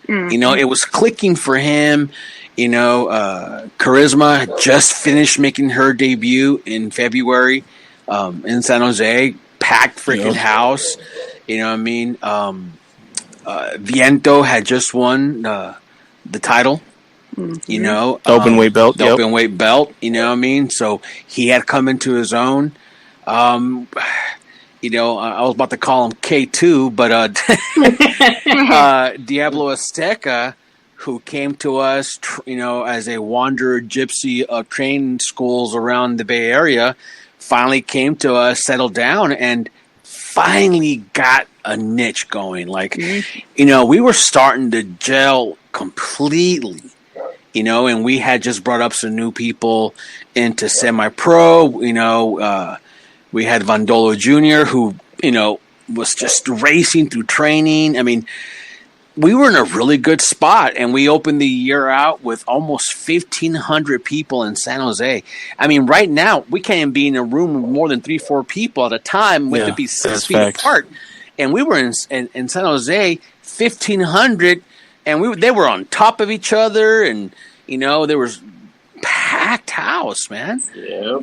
Mm-hmm. It was clicking for him. Karisma had just finished making her debut in February in San Jose, packed freaking house. Viento had just won the title. Mm-hmm. Open weight belt. The open weight belt. So he had come into his own. I was about to call him K2, but Diablo Azteca, who came to us, as a wanderer gypsy of training schools around the Bay Area, finally came to us, settled down, and finally got a niche going. We were starting to gel completely, and we had just brought up some new people into semi-pro, we had Vandolo Jr., who, was just racing through training. I mean, we were in a really good spot, and we opened the year out with almost 1,500 people in San Jose. I mean, right now, we can't even be in a room with more than 3-4 people at a time. We have to be 6 feet apart. And we were in San Jose, 1,500, and they were on top of each other, and, there was packed house, man. Yeah.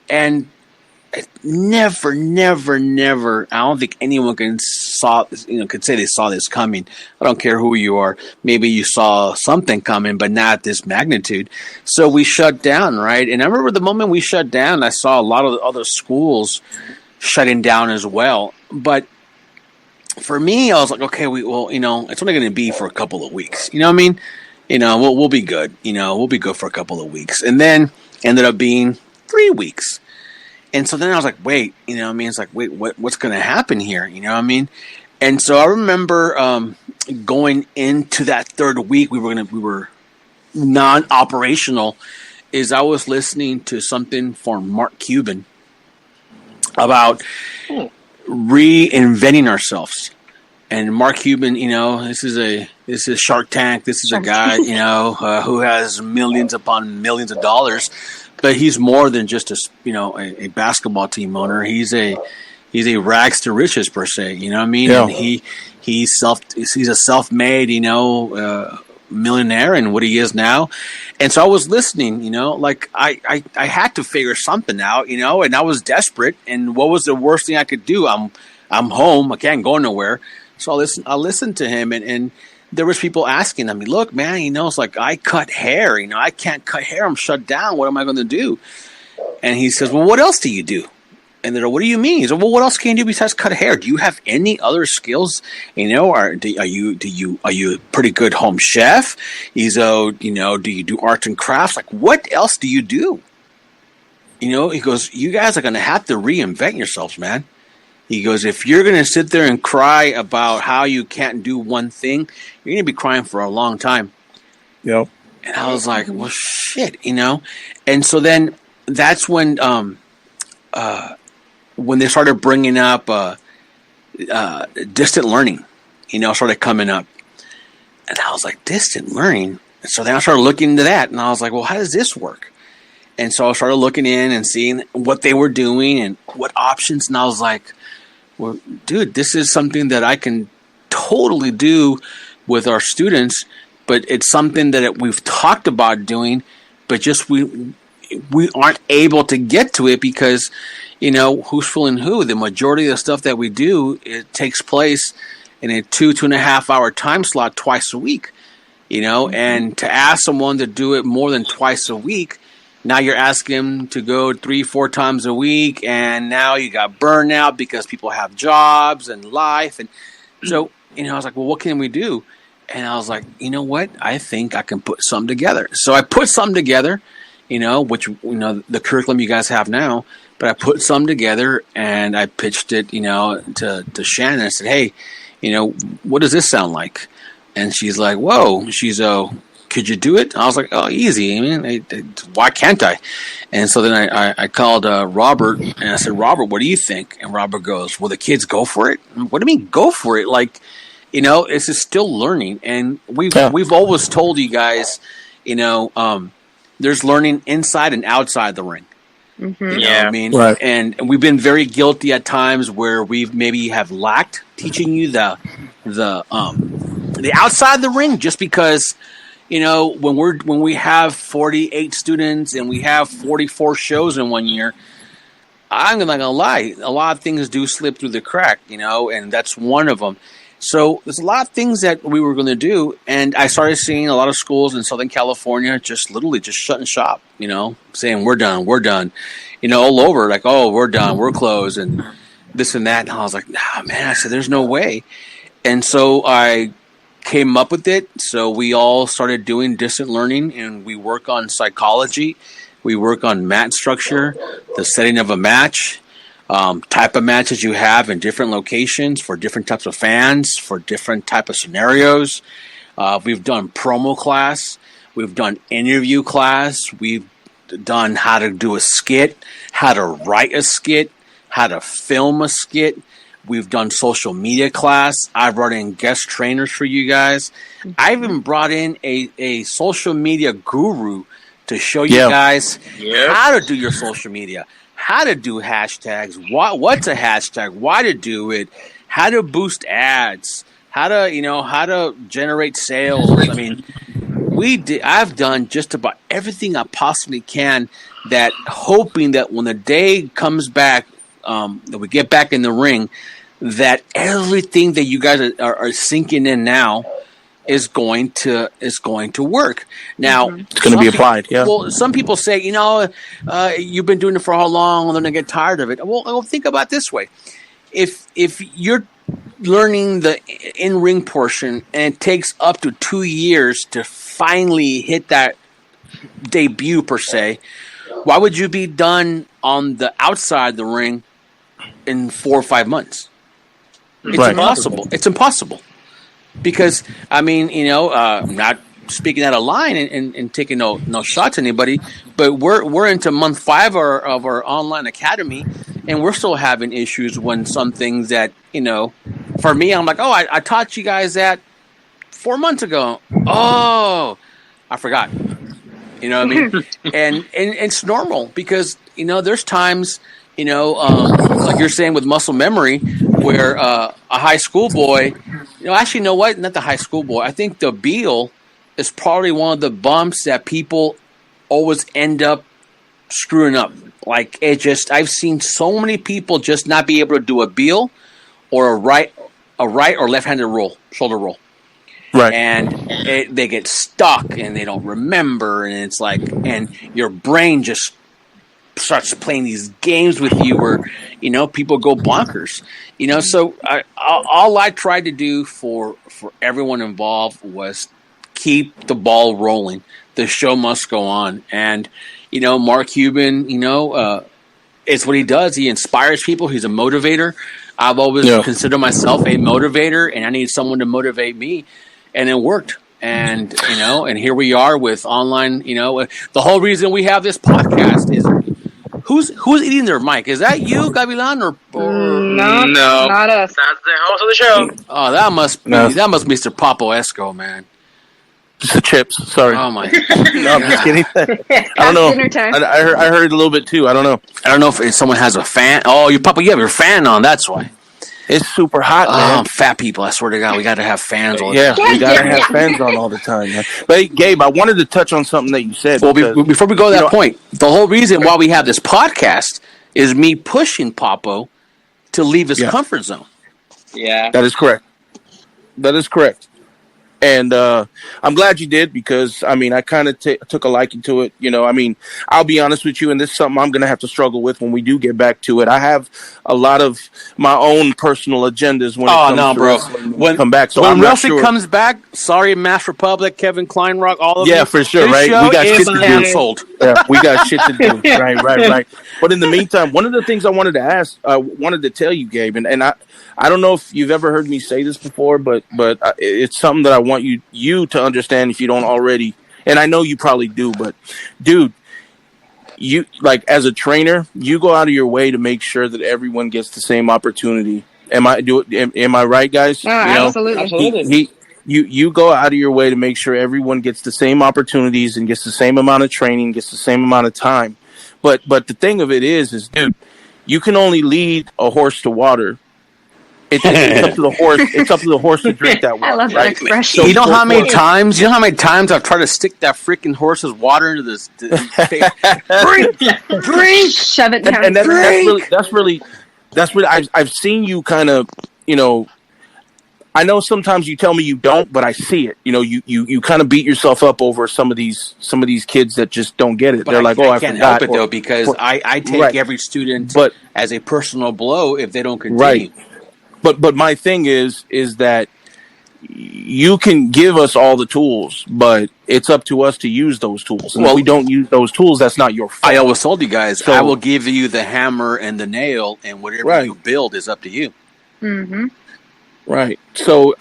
And never. I don't think anyone could say they saw this coming. I don't care who you are. Maybe you saw something coming, but not at this magnitude. So we shut down, right? And I remember the moment we shut down, I saw a lot of the other schools shutting down as well. But for me, I was like, okay, it's only going to be for a couple of weeks. You know what I mean? We'll be good. We'll be good for a couple of weeks. And then ended up being 3 weeks. And so then I was like, wait, it's like, wait, what's going to happen here? And so I remember going into that third week, we were non-operational, is I was listening to something from Mark Cuban about reinventing ourselves. And Mark Cuban, this is Shark Tank. This is a guy, who has millions upon millions of dollars. But he's more than just a basketball team owner. He's a rags to riches per se. You know what I mean? Yeah. And he's a self-made, millionaire and what he is now. And so I was listening, like I had to figure something out, and I was desperate. And what was the worst thing I could do? I'm home. I can't go nowhere. So I listened to him, and there was people asking me, look, man, it's like I cut hair, I can't cut hair. I'm shut down. What am I going to do? And he says, well, what else do you do? And they're like, what do you mean? He said, well, what else can you do besides cut hair? Do you have any other skills? Or are you a pretty good home chef? He's do you do arts and crafts? Like, what else do you do? He goes, you guys are going to have to reinvent yourselves, man. He goes, if you're going to sit there and cry about how you can't do one thing, you're going to be crying for a long time. Yep. And I was like, well, shit, And so then that's when they started bringing up distant learning, started coming up. And I was like, distant learning? And so then I started looking into that, and I was like, well, how does this work? And so I started looking in and seeing what they were doing and what options, and I was like, well, dude, this is something that I can totally do with our students, but it's something that we've talked about doing, but just we aren't able to get to it because, who's fooling who? The majority of the stuff that we do, it takes place in a 2.5 hour time slot twice a week, and to ask someone to do it more than twice a week, now you're asking them to go 3-4 times a week, and now you got burnout because people have jobs and life. And so, I was like, well, what can we do? And I was like, you know what? I think I can put something together. So I put something together, which, the curriculum you guys have now, but I put something together and I pitched it, to Shannon. I said, hey, what does this sound like? And she's like, whoa, could you do it? I was like, oh, easy. I mean, why can't I? And so then I called Robert and I said, Robert, what do you think? And Robert goes, will the kids go for it? What do you mean go for it? Like, it's just still learning. And we've always told you guys, there's learning inside and outside the ring. Mm-hmm. You know what I mean? Right. And we've been very guilty at times where we've maybe have lacked teaching you the outside the ring, just because, when we have 48 students and we have 44 shows in one year, I'm not gonna lie, a lot of things do slip through the crack, and that's one of them. So there's a lot of things that we were going to do, and I started seeing a lot of schools in Southern California just literally just shutting shop, saying we're done, all over, like, oh, we're done, we're closed, and this and that. And I was like, nah, man, I said, there's no way. And so I came up with it. So we all started doing distant learning, and we work on psychology. We work on match structure, the setting of a match, type of matches you have in different locations for different types of fans, for different type of scenarios. We've done promo class. We've done interview class. We've done how to do a skit, how to write a skit, how to film a skit. We've done social media class. I've brought in guest trainers for you guys. I even brought in a social media guru to show you guys how to do your social media, how to do hashtags, what's a hashtag, why to do it, how to boost ads, how to generate sales. I mean, I've done just about everything I possibly can, that hoping that when the day comes back, that we get back in the ring, that everything that you guys are sinking in now is going to work. Now, it's going to be applied. Well, some people say, you've been doing it for how long, and then I get tired of it. Well, think about it this way: if you're learning the in-ring portion, and it takes up to 2 years to finally hit that debut per se, why would you be done on the outside the ring in 4 or 5 months? It's impossible. It's impossible. Because, I mean, not speaking out of line and taking no shots at anybody, but we're into month 5 of our online academy, and we're still having issues when some things that, for me, I'm like, oh, I taught you guys that 4 months ago. Oh, I forgot. You know what I mean? and it's normal because, there's times, like you're saying with muscle memory, where a high school boy, actually, you know what? Not the high school boy. I think the Beal is probably one of the bumps that people always end up screwing up. Like, I've seen so many people just not be able to do a Beal or a right or left-handed roll, shoulder roll. Right. And they get stuck and they don't remember, and it's like, and your brain just starts playing these games with you where, people go bonkers. So all I tried to do for everyone involved was keep the ball rolling. The show must go on. And, Mark Cuban, it's what he does. He inspires people. He's a motivator. I've always considered myself a motivator, and I need someone to motivate me. And it worked. And, and here we are with online, the whole reason we have this podcast is who's eating their mic? Is that you, Gavilan, or no, not us. That's the host of the show. Oh, that must be Mr. Papo Esco, man. Just the chips. Sorry. Oh my. No, I'm just kidding. I don't know. Dinner time. I heard a little bit too. I don't know. I don't know if someone has a fan. Oh, you have your fan on. That's why. It's super hot, man. Fat people. I swear to God, we got to have fans all the time. time. We got to have fans on all the time, man. But hey, Gabe, I wanted to touch on something that you said. Well, before we go to that point, the whole reason why we have this podcast is me pushing Papo to leave his comfort zone. Yeah. That is correct. And I'm glad you did, because, I kind of took a liking to it. I'll be honest with you, and this is something I'm going to have to struggle with when we do get back to it. I have a lot of my own personal agendas when it comes to wrestling when come back. So when wrestling comes back, sorry, Mass Republic, Kevin Kleinrock, all of you. Yeah, for sure, right? We got shit to canceled. Yeah, we got shit to do. Right. But in the meantime, one of the things I wanted to tell you, Gabe, and I don't know if you've ever heard me say this before, but it's something that I want you to understand if you don't already. And I know you probably do, but dude, you, like, as a trainer, you go out of your way to make sure that everyone gets the same opportunity. Am I right, guys? No, absolutely. You go out of your way to make sure everyone gets the same opportunities and gets the same amount of training, gets the same amount of time. But the thing of it is, dude, you can only lead a horse to water. It's up to the horse. It's up to the horse to drink that water. I love that expression. So You know how many times I've tried to stick that freaking horse's water into this? Drink, shove it down. And that's really. I've seen you kind of, I know sometimes you tell me you don't, but I see it. You kind of beat yourself up over some of these kids that just don't get it. But They're I can't forgot. help it though, because I take every student as a personal blow if they don't continue. Right. But my thing is that you can give us all the tools, but it's up to us to use those tools. And if we don't use those tools, that's not your fault. I always told you guys, I will give you the hammer and the nail, and whatever you build is up to you. Mm-hmm. Right. So,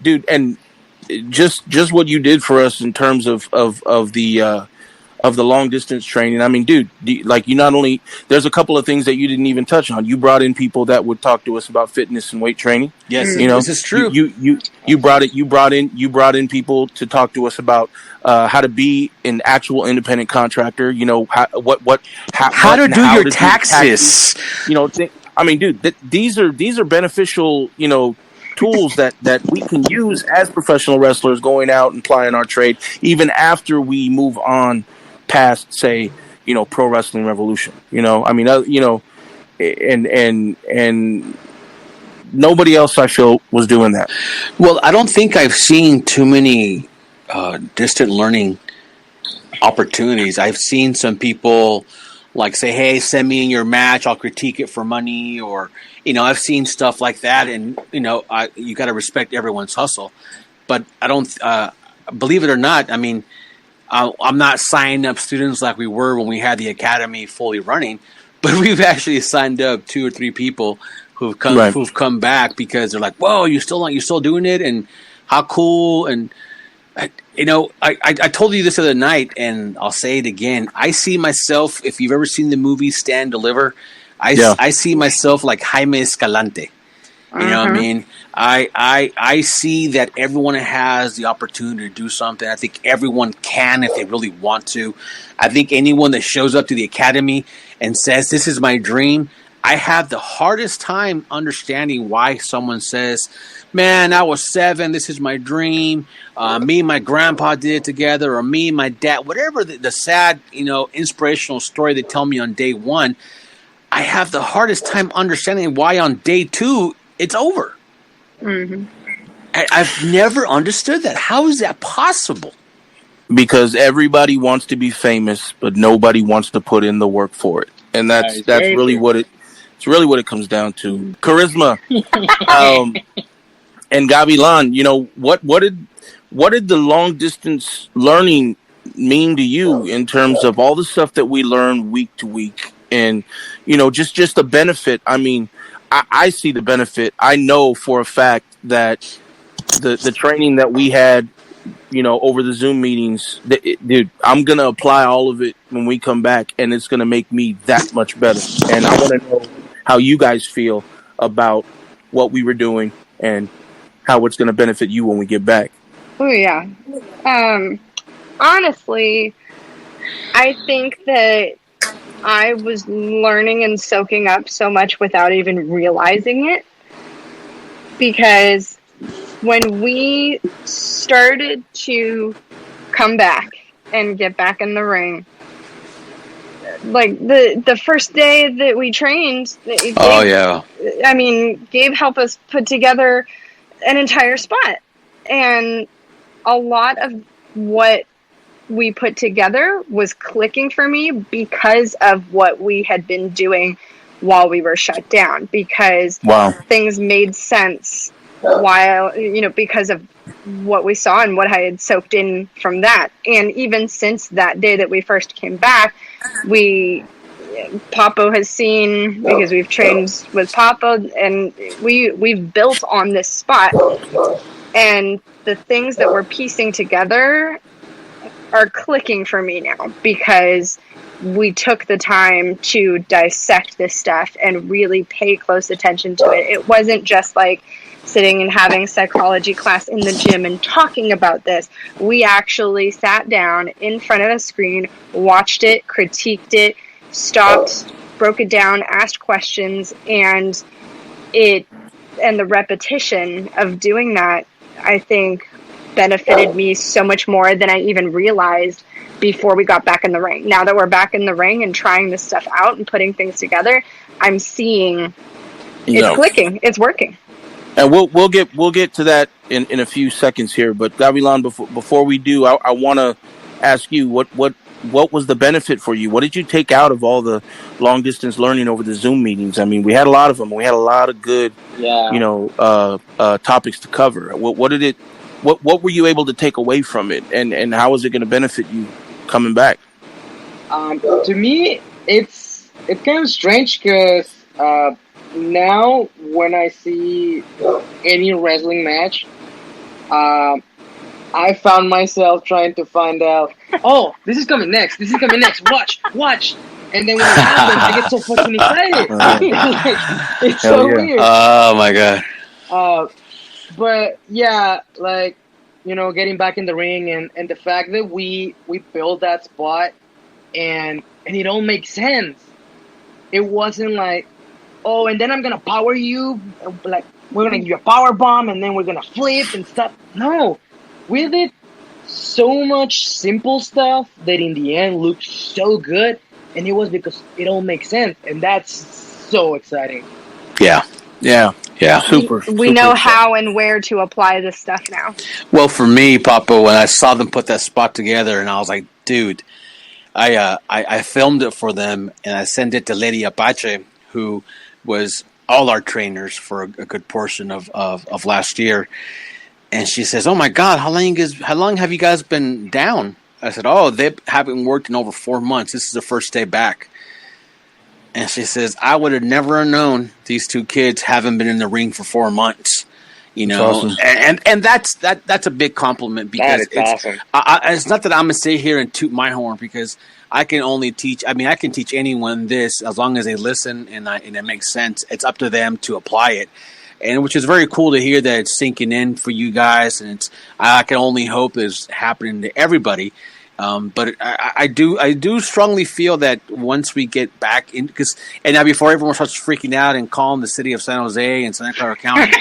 dude, and just what you did for us in terms of the long distance training. Dude, you not only, there's a couple of things that you didn't even touch on. You brought in people that would talk to us about fitness and weight training. Yes, this is true. You brought in people to talk to us about how to be an actual independent contractor. How to do your taxes. Dude, these are beneficial, tools that we can use as professional wrestlers going out and plying our trade, even after we move on past, say, Pro Wrestling Revolution. And nobody else, I feel, was doing that. Well, I don't think I've seen too many distant learning opportunities. I've seen some people say, hey, send me in your match, I'll critique it for money, or I've seen stuff like that, and you got to respect everyone's hustle. But I don't believe it or not. I'm not signing up students like we were when we had the academy fully running, but we've actually signed up 2 or 3 people who've come back because they're like, whoa, you're still doing it, and how cool. And I told you this the other night, and I'll say it again. I see myself, if you've ever seen the movie Stand Deliver, I see myself like Jaime Escalante. You know what I mean? I see that everyone has the opportunity to do something. I think everyone can if they really want to. I think anyone that shows up to the academy and says, this is my dream, I have the hardest time understanding why someone says, man, I was 7, this is my dream, me and my grandpa did it together, or me and my dad, whatever the sad, inspirational story they tell me on day 1, I have the hardest time understanding why on day 2 it's over. Mm-hmm. I've never understood that. How is that possible? Because everybody wants to be famous, but nobody wants to put in the work for it, and that's really what it comes down to. Karisma, and Gavilan, what did the long distance learning mean to you in terms of all the stuff that we learn week to week, and just the benefit? I mean, I see the benefit. I know for a fact that the training that we had, over the Zoom meetings, dude, I'm going to apply all of it when we come back, and it's going to make me that much better. And I want to know how you guys feel about what we were doing and how it's going to benefit you when we get back. Oh, yeah. Honestly, I think that I was learning and soaking up so much without even realizing it, because when we started to come back and get back in the ring, like the first day that we trained, Gabe helped us put together an entire spot. And a lot of what we put together was clicking for me because of what we had been doing while we were shut down, because things made sense because of what we saw and what I had soaked in from that. And even since that day that we first came back, Papo has seen, because we've trained with Papo, and we've built on this spot, and the things that we're piecing together are clicking for me now, because we took the time to dissect this stuff and really pay close attention to it. It wasn't just like sitting and having psychology class in the gym and talking about this. We actually sat down in front of a screen, watched it, critiqued it, stopped, broke it down, asked questions, and the repetition of doing that, I think, benefited me so much more than I even realized before we got back in the ring. Now that we're back in the ring and trying this stuff out and putting things together, I'm seeing it's clicking, it's working. And we'll get to that in a few seconds here. But Gavilan, before we do, I want to ask you what was the benefit for you? What did you take out of all the long distance learning over the Zoom meetings? I mean, we had a lot of them. We had a lot of good, topics to cover. What were you able to take away from it, and how is it going to benefit you coming back? To me, it's kind of strange because now when I see any wrestling match, I found myself trying to find out, oh, this is coming next, watch. And then when it happens, I get so fucking excited. It's so weird. Oh, my God. But, yeah, getting back in the ring and the fact that we built that spot and it all makes sense. It wasn't like, oh, and then I'm going to power you, like, we're going to give you a power bomb, and then we're going to flip and stuff. No. We did so much simple stuff that in the end looked so good, and it was because it all makes sense, and that's so exciting. Yeah. Super. We know how and where to apply this stuff now. Well, for me, Papo, when I saw them put that spot together, and I was like, dude, I filmed it for them, and I sent it to Lady Apache, who was all our trainers for a good portion of last year. And she says, oh, my God, how long have you guys been down? I said, oh, they haven't worked in over 4 months. This is the first day back. And she says, I would have never known these two kids haven't been in the ring for 4 months. Awesome. And that's a big compliment, because awesome. It's not that I'm going to sit here and toot my horn, because I can only teach. I mean, I can teach anyone this as long as they listen and it makes sense. It's up to them to apply it. And which is very cool to hear that it's sinking in for you guys, and I can only hope it's happening to everybody. But I do strongly feel that once we get back in, and now before everyone starts freaking out and calling the city of San Jose and Santa Clara County,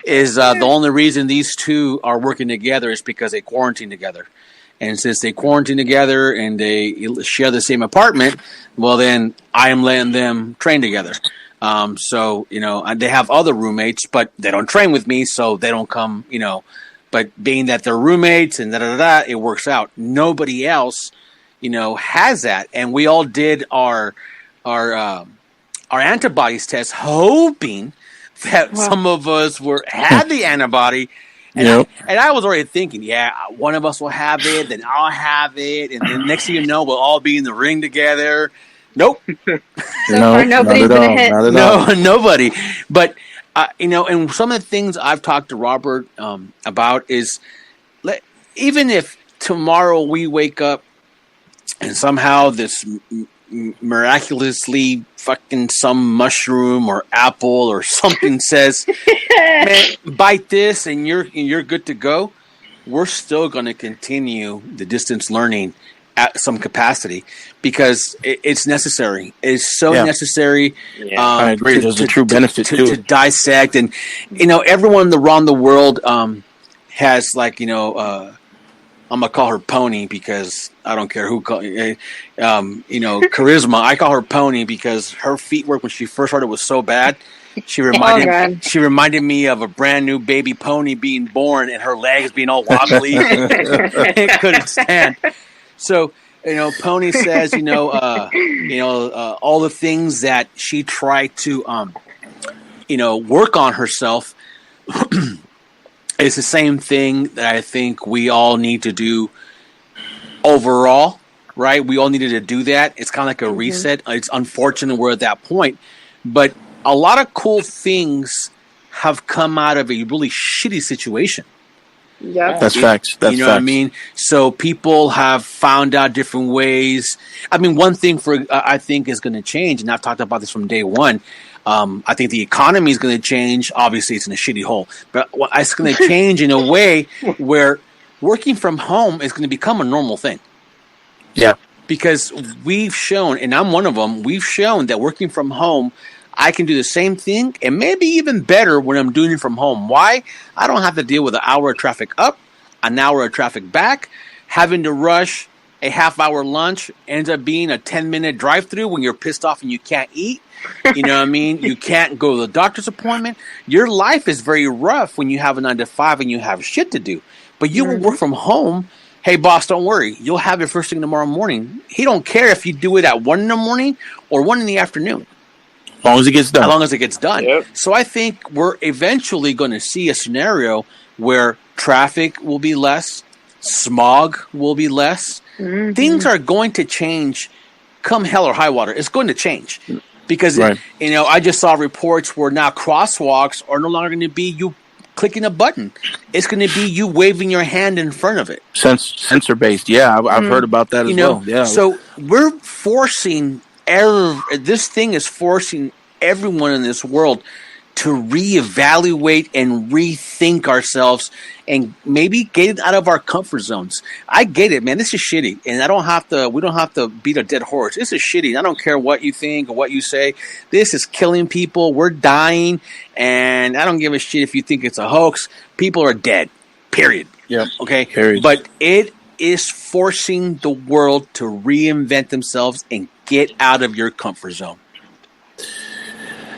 is the only reason these two are working together is because they quarantine together. And since they quarantine together and they share the same apartment, well, then I am letting them train together. So, they have other roommates, but they don't train with me, so they don't come, But being that they're roommates and it works out. Nobody else, has that. And we all did our antibodies test, hoping that some of us had the antibody. And I was already thinking, one of us will have it, then I'll have it, and then next thing you know, we'll all be in the ring together. Nope. So far, nobody's been a hit. No, nobody. But and some of the things I've talked to Robert about is, even if tomorrow we wake up and somehow this miraculously fucking some mushroom or apple or something says, man, bite this and you're good to go, we're still going to continue the distance learning at some capacity because it's necessary. It's so necessary. Yeah, I agree. There's a true benefit to dissect, and everyone around the world has I'm gonna call her Pony because I don't care who Karisma. I call her Pony because her feet work when she first started was so bad. She reminded me of a brand new baby pony being born and her legs being all wobbly. It couldn't stand. So, Pony says, all the things that she tried to, work on herself. It's the same thing that I think we all need to do overall, right? We all needed to do that. It's kind of like a reset. It's unfortunate we're at that point, but a lot of cool things have come out of a really shitty situation. Yeah, that's facts. That's what I mean? So people have found out different ways. I mean, one thing I think is going to change, and I've talked about this from day one. I think the economy is going to change. Obviously, it's in a shitty hole, but it's going to change in a way where working from home is going to become a normal thing. Yeah, because we've shown, and I'm one of them. We've shown that working from home, I can do the same thing and maybe even better when I'm doing it from home. Why? I don't have to deal with an hour of traffic up, an hour of traffic back, having to rush a half-hour lunch ends up being a 10-minute drive-through when you're pissed off and you can't eat. You know what I mean? You can't go to the doctor's appointment. Your life is very rough when you have a 9-to-5 and you have shit to do. But you will work from home. Hey, boss, don't worry. You'll have it first thing tomorrow morning. He don't care if you do it at 1 in the morning or 1 in the afternoon. As long as it gets done. As long as it gets done. Yep. So I think we're eventually going to see a scenario where traffic will be less, smog will be less. Mm-hmm. Things are going to change come hell or high water. It's going to change. Because, I just saw reports where now crosswalks are no longer going to be you clicking a button. It's going to be you waving your hand in front of it. Sensor-based. Yeah, I've heard about that as well. Yeah. So we're forcing... this thing is forcing everyone in this world to reevaluate and rethink ourselves and maybe get it out of our comfort zones. I get it, man. This is shitty, and we don't have to beat a dead horse. This is shitty. I don't care what you think or what you say. This is killing people. We're dying, and I don't give a shit if you think it's a hoax. People are dead. Period. Yeah. Okay. Period. But it is forcing the world to reinvent themselves and get out of your comfort zone.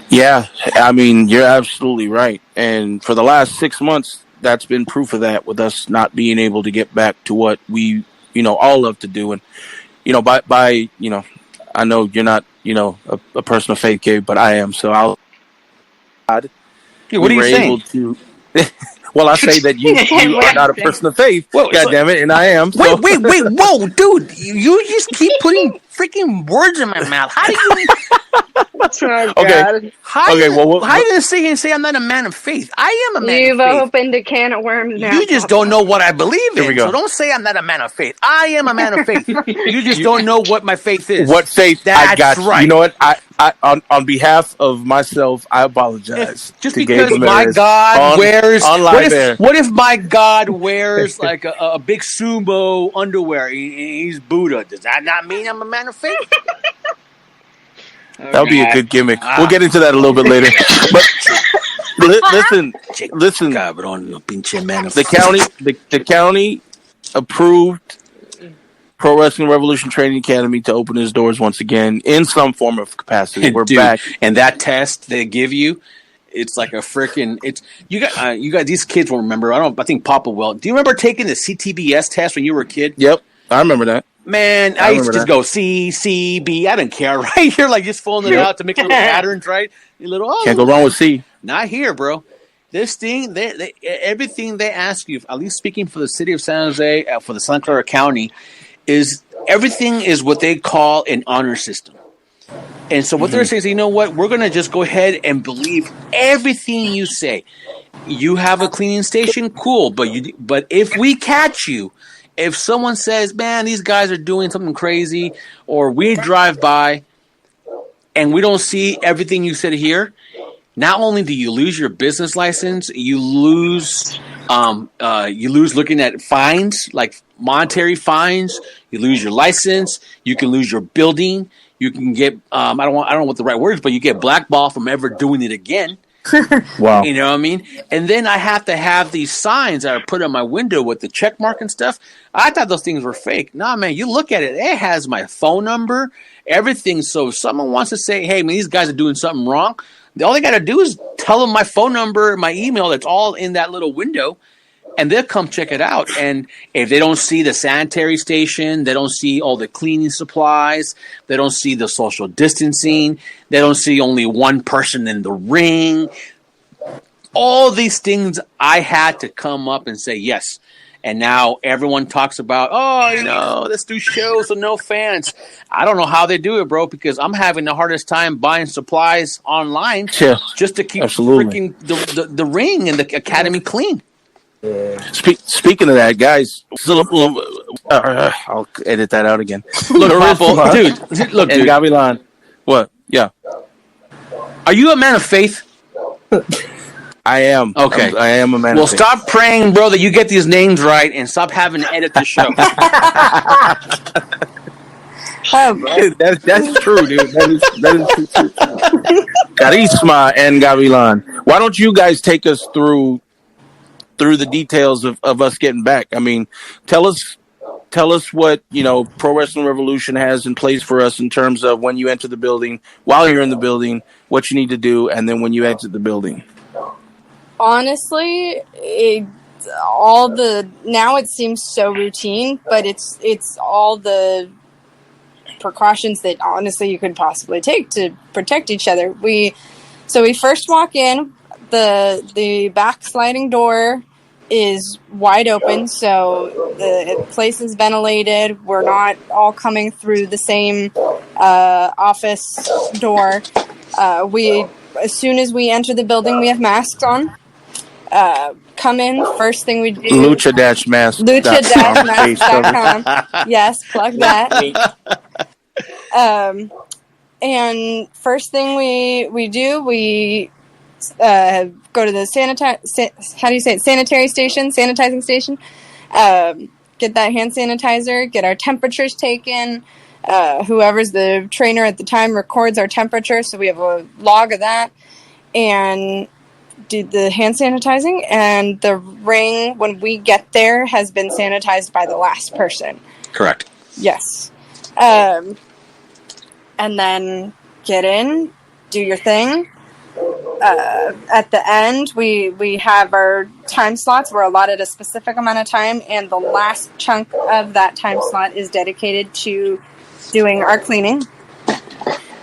Yeah, I mean, you're absolutely right. And for the last 6 months, that's been proof of that, with us not being able to get back to what we, all love to do. And, by I know you're not, a person of faith, Gabe, but I am. So I'll. What are you saying? Well, I say that you are not a person of faith. Well, God damn it, and I am. So. Wait, whoa, dude! You just keep putting freaking words in my mouth. How do you? Oh, Okay. God. How Okay, you, well, how you sit here and say I'm not a man of faith? I am a man You've of faith. opened a can of worms now. You just don't know what I believe Here we in. go. So don't say I'm not a man of faith. I am a man of faith. You just don't know what my faith is. What faith? That's I got you. right. You know what? I on behalf of myself, I apologize. Just to because Gabe my Ramirez God wears on live air. what if my God wears like a big sumo underwear? He's Buddha. Does that not mean I'm a man of faith? That would be a good gimmick. We'll get into that a little bit later. But listen. Cabrón, pinche man of The county approved Pro Wrestling Revolution Training Academy to open its doors once again in some form of capacity. We're Dude, back. and that test they give you, it's like a freaking. It's you got these kids won't remember. I think Papa will. Do you remember taking the CTBS test when you were a kid? Yep, I remember that. Man, I used to just go C, C, B. I didn't care, right? You're like just filling it out to make little patterns, right? You little Can't go wrong with C. Not here, bro. This thing, everything they ask you, at least speaking for the city of San Jose, for the Santa Clara County, is everything is what they call an honor system. And so what they're saying is, you know what? We're going to just go ahead and believe everything you say. You have a cleaning station, cool. But if we catch you, if someone says, man, these guys are doing something crazy, or we drive by and we don't see everything you said here, not only do you lose your business license, you lose looking at fines, like monetary fines. You lose your license. You can lose your building. You can get I don't know what the right word is, but you get blackballed from ever doing it again. Wow. You know what I mean? And then I have to have these signs that are put on my window with the check mark and stuff. I thought those things were fake. Nah, man, you look at it. It has my phone number, everything. So if someone wants to say, hey, man, these guys are doing something wrong, all they got to do is tell them my phone number, my email, that's all in that little window, and they'll come check it out. And if they don't see the sanitary station, they don't see all the cleaning supplies, they don't see the social distancing, they don't see only one person in the ring, all these things I had to come up and say yes. And now everyone talks about, let's do shows with no fans. I don't know how they do it, bro, because I'm having the hardest time buying supplies online just to keep freaking the ring and the academy clean. Speaking of that, guys, I'll edit that out again. Look, Papa, dude. Look, and dude. Gavilan, what? Yeah. Are you a man of faith? I am. Okay. I am a man of faith. Well, stop praying, bro, that you get these names right and stop having to edit the show. That's true, dude. That is true. Karisma and Gavilan. Why don't you guys take us through the details of us getting back? I mean, tell us what, Pro Wrestling Revolution has in place for us in terms of when you enter the building, while you're in the building, what you need to do, and then when you exit the building. Honestly, now it seems so routine, but it's all the precautions that honestly you could possibly take to protect each other. We first walk in, the back sliding door is wide open, so the place is ventilated. We're not all coming through the same office door. As soon as we enter the building, we have masks on. Come in, first thing we do... lucha-mask.com. Yes, plug that. And first thing we do, we go to the sanitizing station, get that hand sanitizer, get our temperatures taken. Whoever's the trainer at the time records our temperature, so we have a log of that, and do the hand sanitizing. And the ring, when we get there, has been sanitized by the last person. Correct. Yes. And then get in, do your thing. At the end, we have our time slots. We're allotted a specific amount of time, and the last chunk of that time slot is dedicated to doing our cleaning,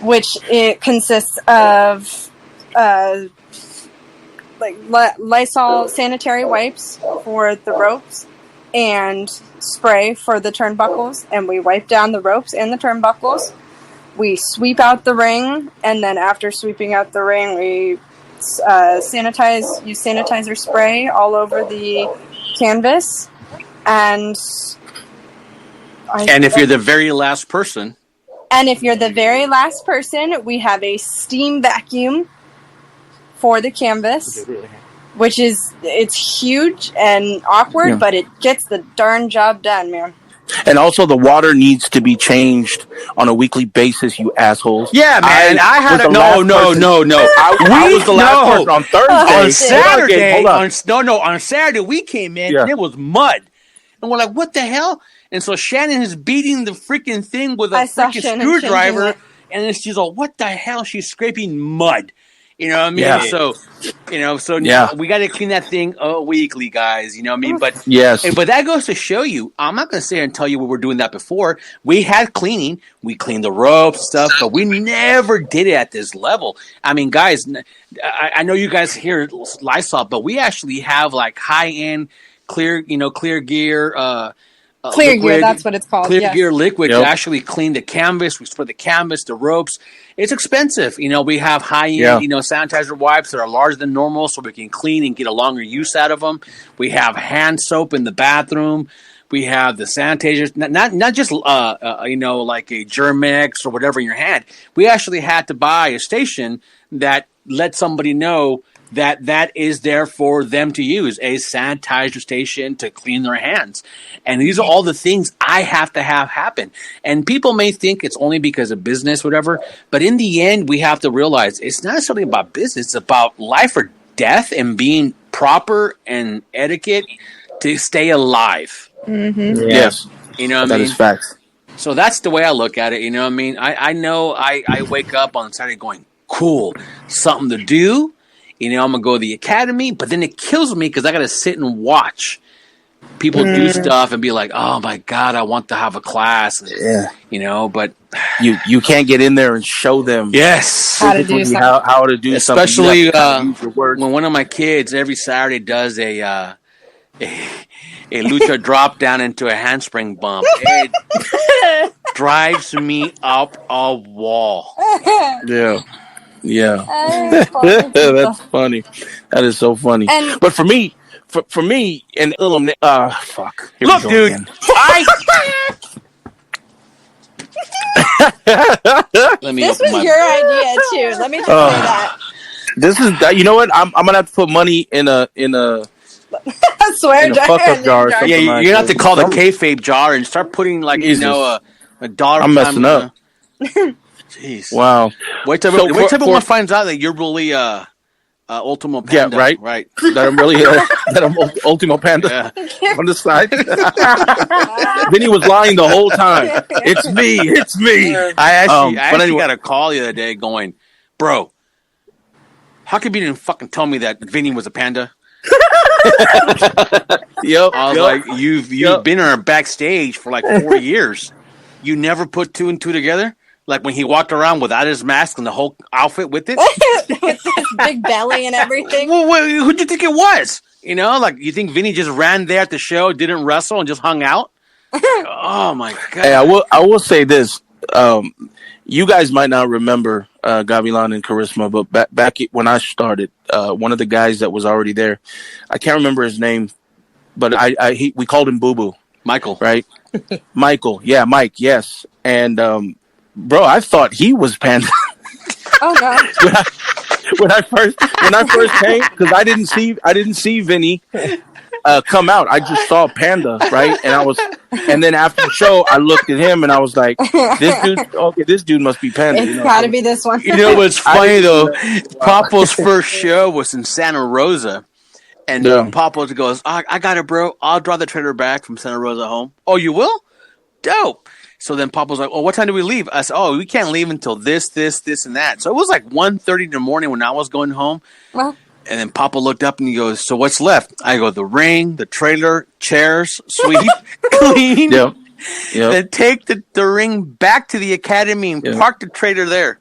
which it consists of Lysol sanitary wipes for the ropes, and spray for the turnbuckles, and we wipe down the ropes and the turnbuckles. We sweep out the ring, and then after sweeping out the ring, we use sanitizer spray all over the canvas. And if you're the very last person, we have a steam vacuum for the canvas, which it's huge and awkward, but it gets the darn job done, man. And also, the water needs to be changed on a weekly basis, you assholes. Yeah, man. I had a no. I was the last person on Thursday. On Saturday, on Saturday we came in and it was mud, and we're like, "What the hell?" And so Shannon is beating the freaking thing with a freaking screwdriver, and she's like, "What the hell?" She's scraping mud. You know what I mean? Yeah. So we got to clean that thing weekly, guys. You know what I mean? But but that goes to show you. I'm not going to sit here and tell you we were doing that before. We had cleaning. We cleaned the ropes and stuff, but we never did it at this level. I mean, guys, I know you guys hear Lysol, but we actually have like high end clear gear. Clear gear, that's what it's called. Clear gear liquid to actually clean the canvas. We spray the canvas, the ropes. It's expensive. We have high-end, sanitizer wipes that are larger than normal so we can clean and get a longer use out of them. We have hand soap in the bathroom. We have the sanitizers, not just, like a Germ-X or whatever in your hand. We actually had to buy a station that let somebody know that is there for them to use, a sanitizer station to clean their hands. And these are all the things I have to have happen. And people may think it's only because of business, whatever, but in the end, we have to realize it's not necessarily about business. It's about life or death and being proper and etiquette to stay alive. Mm-hmm. Yeah. Yes. You know what I mean? That is facts. So that's the way I look at it. You know what I mean? I know I wake up on Saturday going, cool, something to do. I'm going to go to the academy, but then it kills me because I got to sit and watch people do stuff and be like, oh, my God, I want to have a class. But you can't get in there and show them how to do something. How to do especially when one of my kids every Saturday does a lucha drop down into a handspring bump. It drives me up a wall. Yeah, that's funny. That is so funny. But for me, and fuck. Look, dude, This was your idea too. Let me just say that. This is, you know what? I'm gonna have to put money in a swear jar. Fuck up jar. Yeah, you're gonna have to call the kayfabe jar and start putting a dollar. I'm messing up. Jeez. Wow. Wait till everyone finds out that you're really Ultimo Panda. Yeah, right. That I'm really Ultimo Panda on the side. Vinny was lying the whole time. It's me. I actually got a call the other day going, bro, how come you didn't fucking tell me that Vinny was a panda? I was like, you've been on backstage for like 4 years. You never put two and two together? Like when he walked around without his mask and the whole outfit with it? With his big belly and everything? Well, who'd you think it was? You think Vinny just ran there at the show, didn't wrestle, and just hung out? Oh, my God. Hey, I will say this. You guys might not remember Gavilan and Karisma, but back when I started, one of the guys that was already there, I can't remember his name, but we called him Boo Boo. Michael. Right? Michael. Yeah, Mike, yes. And, bro, I thought he was Panda. Oh, no. when I first came, because I didn't see Vinny come out. I just saw Panda, right? And then after the show, I looked at him and I was like, this dude must be Panda. It's gotta be this one. You know what's funny though? Papo's first show was in Santa Rosa. And Papo goes, I got it, bro. I'll drive the trailer back from Santa Rosa home. Oh, you will? Dope. So then Papa's like, what time do we leave? I said, we can't leave until this, and that. So it was like 1:30 in the morning when I was going home. Well, and then Papa looked up and he goes, so what's left? I go, the ring, the trailer, chairs, sweep, clean. Yep. Then take the ring back to the academy and park the trailer there.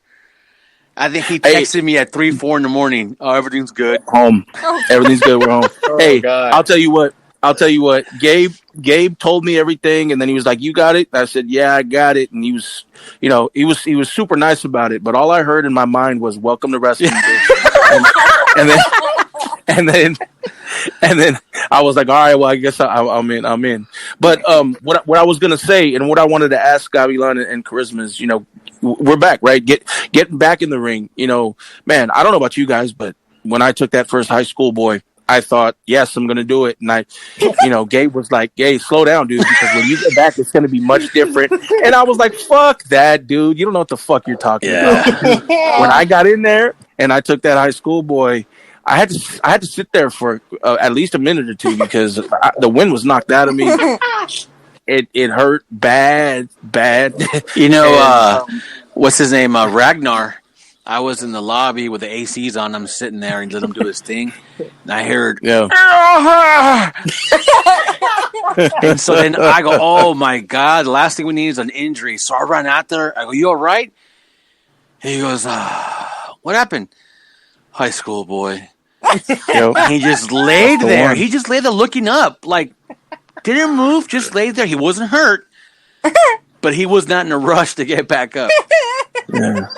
I think he texted me at 3-4 in the morning. Oh, everything's good. Home. Everything's good. We're home. Hey, God. I'll tell you what. I'll tell you what, Gabe told me everything, and then he was like, "You got it?" I said, "Yeah, I got it." And he was, he was super nice about it. But all I heard in my mind was, "Welcome to wrestling." and then I was like, "All right, well, I guess I'm in." But what I was gonna say, and what I wanted to ask Gavilan and Karisma is, we're back, right? Getting back in the ring. Man, I don't know about you guys, but when I took that first high school boy, I thought, yes, I'm going to do it. And Gabe was like, "Hey, slow down, dude, because when you get back, it's going to be much different." And I was like, "Fuck that, dude. You don't know what the fuck you're talking about." When I got in there and I took that high school boy, I had to sit there for at least a minute or two because the wind was knocked out of me. It hurt bad. What's his name? Ragnar. I was in the lobby with the ACs on. I'm sitting there and let him do his thing. And I heard, and so then I go, "Oh my God, the last thing we need is an injury." So I run out there. I go, "You all right?" He goes, "What happened?" "High school boy." He just laid there. He just laid there looking up, like, didn't move, just laid there. He wasn't hurt, but he was not in a rush to get back up. Yeah.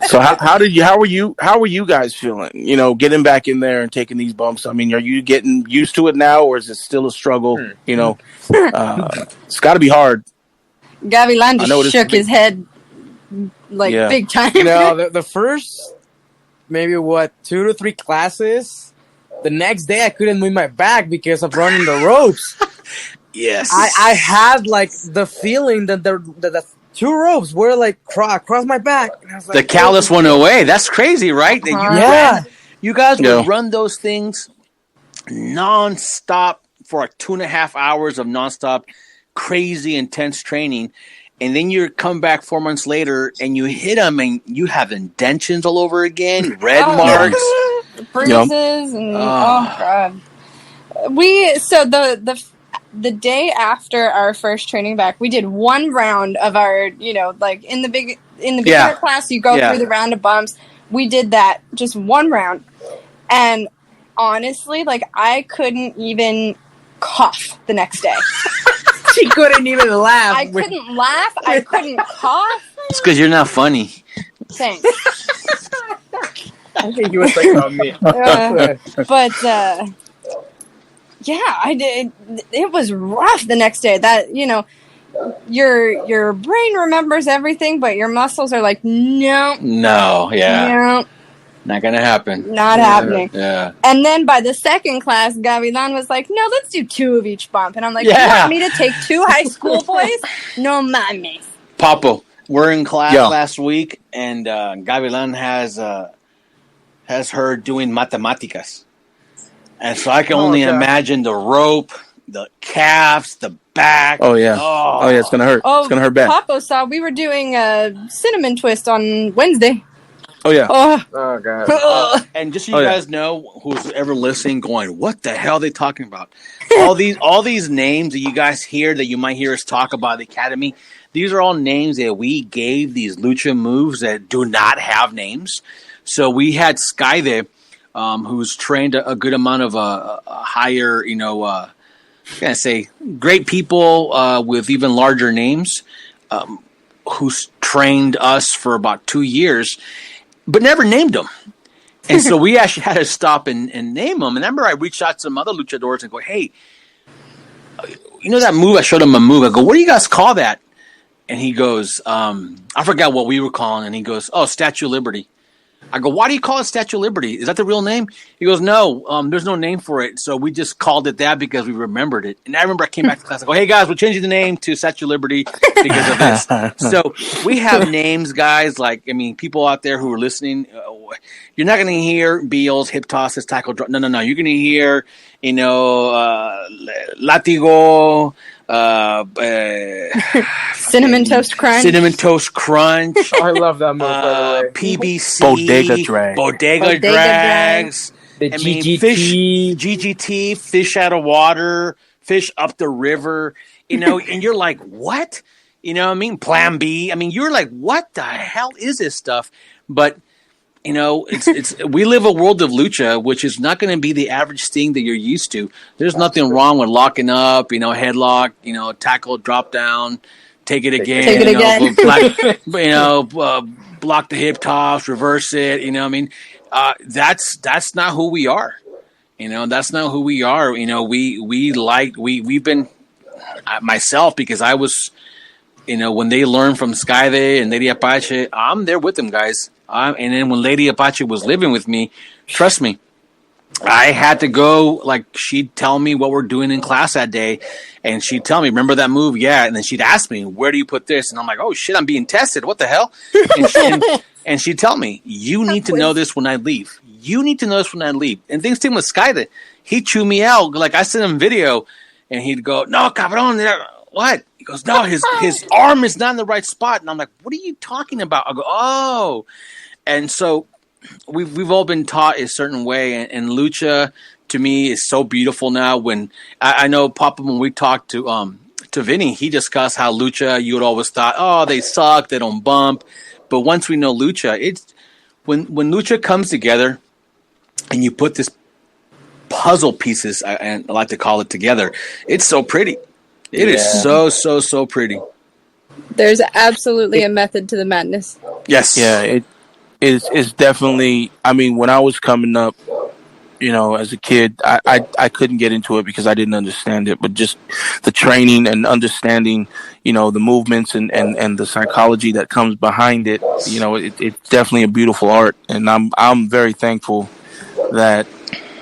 So how were you guys feeling? Getting back in there and taking these bumps. I mean, are you getting used to it now, or is it still a struggle? It's got to be hard. Gavilan just shook his head big time. The first maybe 2 to 3 classes. The next day I couldn't move my back because of running the ropes. Yes, I had the feeling that the 2 ropes were across my back. And I was the callus went away. That's crazy, right? You guys would run those things nonstop for 2.5 hours of nonstop, crazy intense training, and then you come back 4 months later and you hit them and you have indentions all over again, red marks, bruises, and oh God. The day after our first training back, we did 1 round of our, in the beginner class, you go through the round of bumps. We did that, just 1 round. And honestly, I couldn't even cough the next day. She couldn't even laugh. I couldn't laugh. I couldn't cough. It's because you're not funny. Thanks. I think you were thinking on me. I did. It was rough the next day. That your brain remembers everything, but your muscles are like, no, not gonna happen. Not happening. Yeah. And then by the second class, Gavilan was like, "No, let's do 2 of each bump." And I'm like, "You want me to take 2 high school boys? No mames." Papo, we're in class last week, and Gavilan has her doing matemáticas. And so I can only imagine the rope, the calves, the back. Oh, yeah. Oh, yeah, it's going to hurt. It's going to hurt bad. Papo saw we were doing a cinnamon twist on Wednesday. Oh, yeah. Oh God. And just so you guys know, who's ever listening, going, what the hell are they talking about? All these names that you guys hear, that you might hear us talk about the Academy, these are all names that we gave these lucha moves that do not have names. So we had Sky there, who's trained a good amount of higher, great people with even larger names, who's trained us for about 2 years, but never named them. And so we actually had to stop and name them. And I remember I reached out to some other luchadors and go, "Hey, that move?" I showed him a move. I go, "What do you guys call that?" And he goes, I forgot what we were calling. And he goes, "Oh, Statue of Liberty." I go, "Why do you call it Statue of Liberty? Is that the real name?" He goes, "No, there's no name for it. So we just called it that because we remembered it." And I remember I came back to class. I go, "Hey, guys, we're changing the name to Statue of Liberty because of this." So we have names, guys. People out there who are listening, you're not going to hear Beals, hip tosses, tackle drop. No. You're going to hear, Latigo, Cinnamon Toast Crunch. I love that move, by the way. PBC. Bodega Drags. The GGT, fish out of water, fish up the river, and you're like, what? Plan B. You're like, what the hell is this stuff? But it's we live a world of lucha, which is not going to be the average thing that you're used to. There's nothing wrong with locking up, headlock, tackle, drop down, take it again, block the hip toss, reverse it. That's not who we are. That's not who we are. We've been myself, because I was, when they learned from Skyde and Lady Apache, I'm there with them, guys. And then when Lady Apache was living with me, trust me, I had to go, like, she'd tell me what we're doing in class that day, and she'd tell me, remember that move? Yeah. And then she'd ask me, where do you put this? And I'm like, oh, shit, I'm being tested. What the hell? And she'd tell me, you need to know this when I leave. You need to know this when I leave. And things to him with Skyde, he'd chew me out. Like, I sent him video, and he'd go, no, cabrón, what? He goes, no, his arm is not in the right spot. And I'm like, what are you talking about? I go, oh. And so we've all been taught a certain way, and lucha to me is so beautiful now. When I know Papa, when we talked to Vinny, he discussed how lucha, you would always thought, oh, they suck, they don't bump. But once we know lucha, it's when lucha comes together and you put this puzzle pieces, I like to call it, together, it's so pretty. It is so pretty. There's absolutely a method to the madness. Yes. Yeah, it is definitely, when I was coming up, as a kid, I couldn't get into it because I didn't understand it, but just the training and understanding, the movements and the psychology that comes behind it, it's definitely a beautiful art. And I'm very thankful that,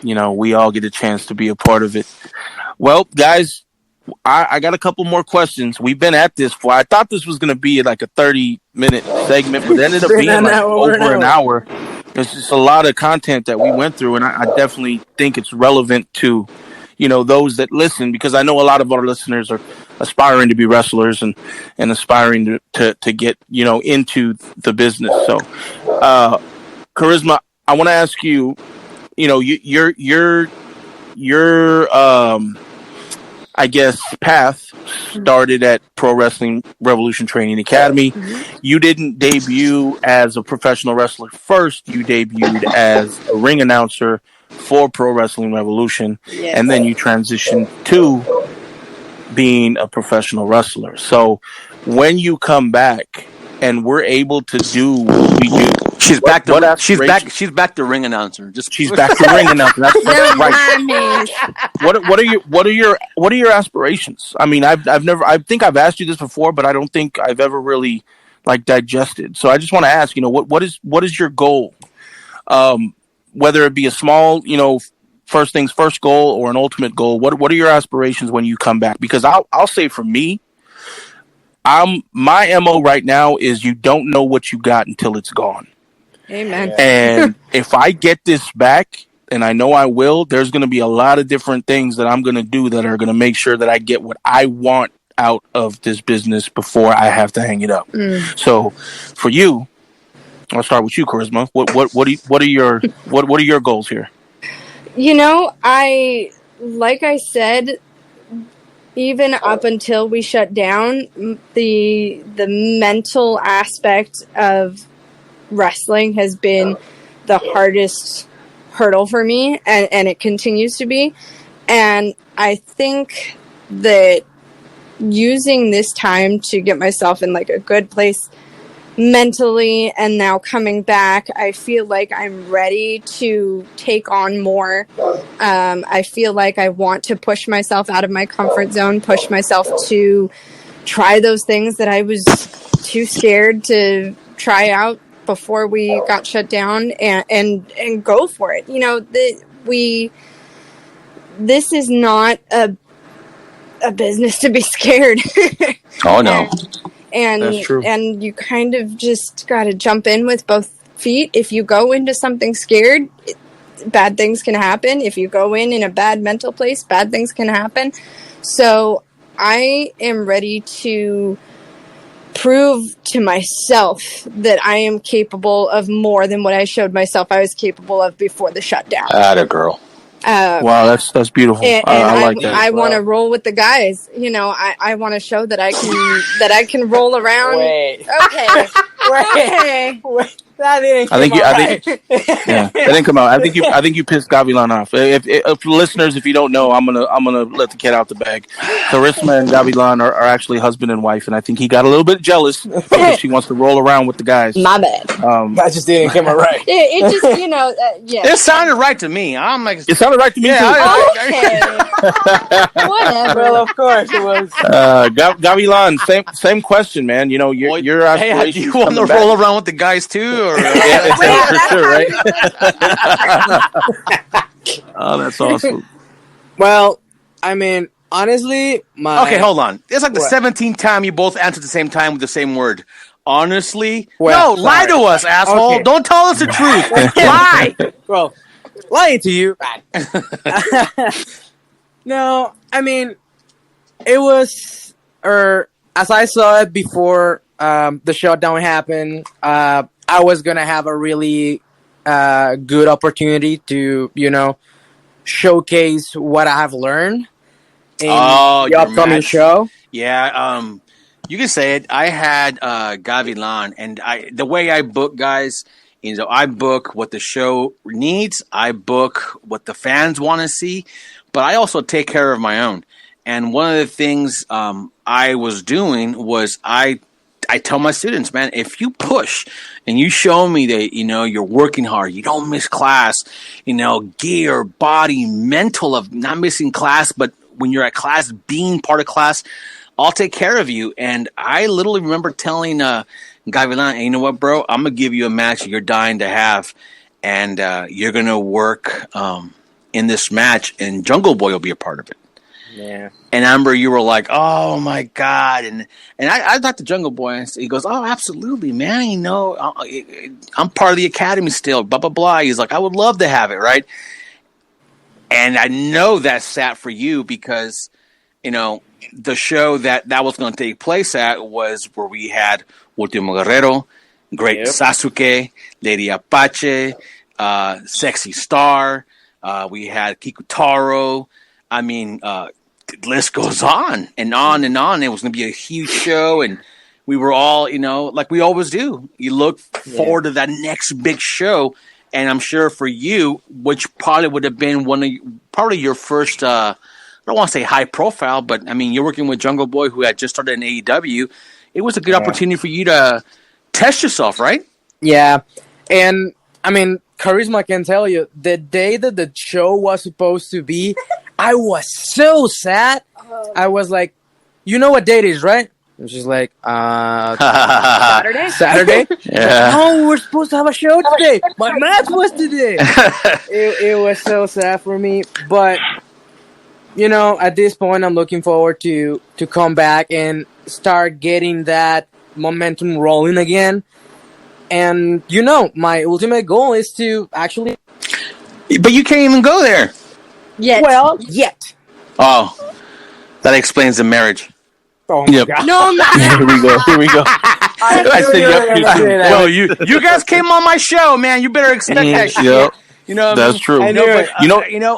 we all get a chance to be a part of it. Well, guys, I got a couple more questions. We've been at this for, I thought this was going to be like a 30-minute segment, but it ended up being like over an hour. There's just a lot of content that we went through, and I definitely think it's relevant to, those that listen, because I know a lot of our listeners are aspiring to be wrestlers and aspiring to get, into the business. So, Karisma, I want to ask you, your I guess path started at Pro Wrestling Revolution Training Academy. Mm-hmm. You didn't debut as a professional wrestler first. You debuted as a ring announcer for Pro Wrestling Revolution, and then you transitioned to being a professional wrestler. So when you come back and we're able to do what we do, she's back to ring announcer. She's back to ring announcer. That's right. What are your aspirations? I think I've asked you this before, but I don't think I've ever really digested. So I just want to ask, what is your goal? Whether it be a small, first things first goal or an ultimate goal. What are your aspirations when you come back? Because I'll say for me, my MO right now is you don't know what you got until it's gone. Amen. And if I get this back, and I know I will, there's going to be a lot of different things that I'm going to do that are going to make sure that I get what I want out of this business before I have to hang it up. So for you, I'll start with you, Karisma. What are your goals here? Like I said, even up until we shut down, the mental aspect of wrestling has been the hardest hurdle for me, and it continues to be. And I think that using this time to get myself in a good place mentally, and now coming back, I feel like I'm ready to take on more. I feel like I want to push myself out of my comfort zone, push myself to try those things that I was too scared to try out before we got shut down, and go for it. This is not a business to be scared. Oh no. And that's true. And you kind of just got to jump in with both feet. If you go into something scared, bad things can happen. If you go in a bad mental place, bad things can happen. So I am ready to prove to myself that I am capable of more than what I showed myself I was capable of before the shutdown. Atta girl. Wow, that's beautiful. And I like that. I want to roll with the guys. I want to show that I can roll around. Wait. Okay. Wait. That didn't I think come you. out I think. Yeah, that didn't come out. I think you pissed Gavilan off. If listeners, if you don't know, I'm gonna let the cat out the bag. Karisma and Gavilan are actually husband and wife, and I think he got a little bit jealous because she wants to roll around with the guys. My bad. That just didn't come out right. It just, yeah. It sounded right to me. I'm like, It sounded right to me too. Okay. Whatever. Well, of course it was. Gavilan, same question, man. Your hey, aspirations. do you want to roll around with the guys too? Or Yeah, for sure, right? Oh, that's awesome. Well, I mean, honestly, okay, hold on. It's like the What? 17th time you both answered the same time with the same word. Honestly, Well, no, lie to us, asshole. Okay. Don't tell us the truth. Lie. Well, lying to you. No, I mean, it was, as I saw it before the shutdown happened, I was going to have a really good opportunity to, showcase what I have learned in the your upcoming match. show. Yeah, you can say it. I had Gavilan, and the way I book guys is I book what the show needs. I book what the fans want to see, but I also take care of my own. And one of the things I was doing was I tell my students, man, if you push and you show me that, you're working hard, you don't miss class, gear, body, mental of not missing class, but when you're at class, being part of class, I'll take care of you. And I literally remember telling Gavilan, hey, you know what, bro? I'm going to give you a match you're dying to have, and you're going to work in this match, and Jungle Boy will be a part of it. Yeah. And I remember you were like, oh, my God. And I talked to Jungle Boy, and he goes, oh, absolutely, man. I'm part of the academy still, blah, blah, blah. He's like, I would love to have it, right? And I know that sat for you because, the show that was going to take place at was where we had Ultimo Guerrero, Great Sasuke, Lady Apache, Sexy Star. We had Kikutaro. I mean, the list goes on and on and on. It was going to be a huge show, and we were all, like we always do. You look forward to that next big show, and I'm sure for you, which probably would have been probably your first. I don't want to say high profile, but I mean, you're working with Jungle Boy, who had just started in AEW. It was a good opportunity for you to test yourself, right? Yeah. And I mean, Karisma can tell you, the day that the show was supposed to be, I was so sad. I was like, you know what date it is, right? And she's like, Saturday? Yeah. No, we're supposed to have a show today. My match was today. It was so sad for me. But, at this point, I'm looking forward to come back and start getting that momentum rolling again. And, my ultimate goal is to actually... But you can't even go there. Yet. Well, yet. Oh, that explains the marriage. Oh, my Yep. God. No, no. Here we go. I said, yep, you too. Well, you guys came on my show, man. You better expect that shit. Yep. You know, That's true. I knew it.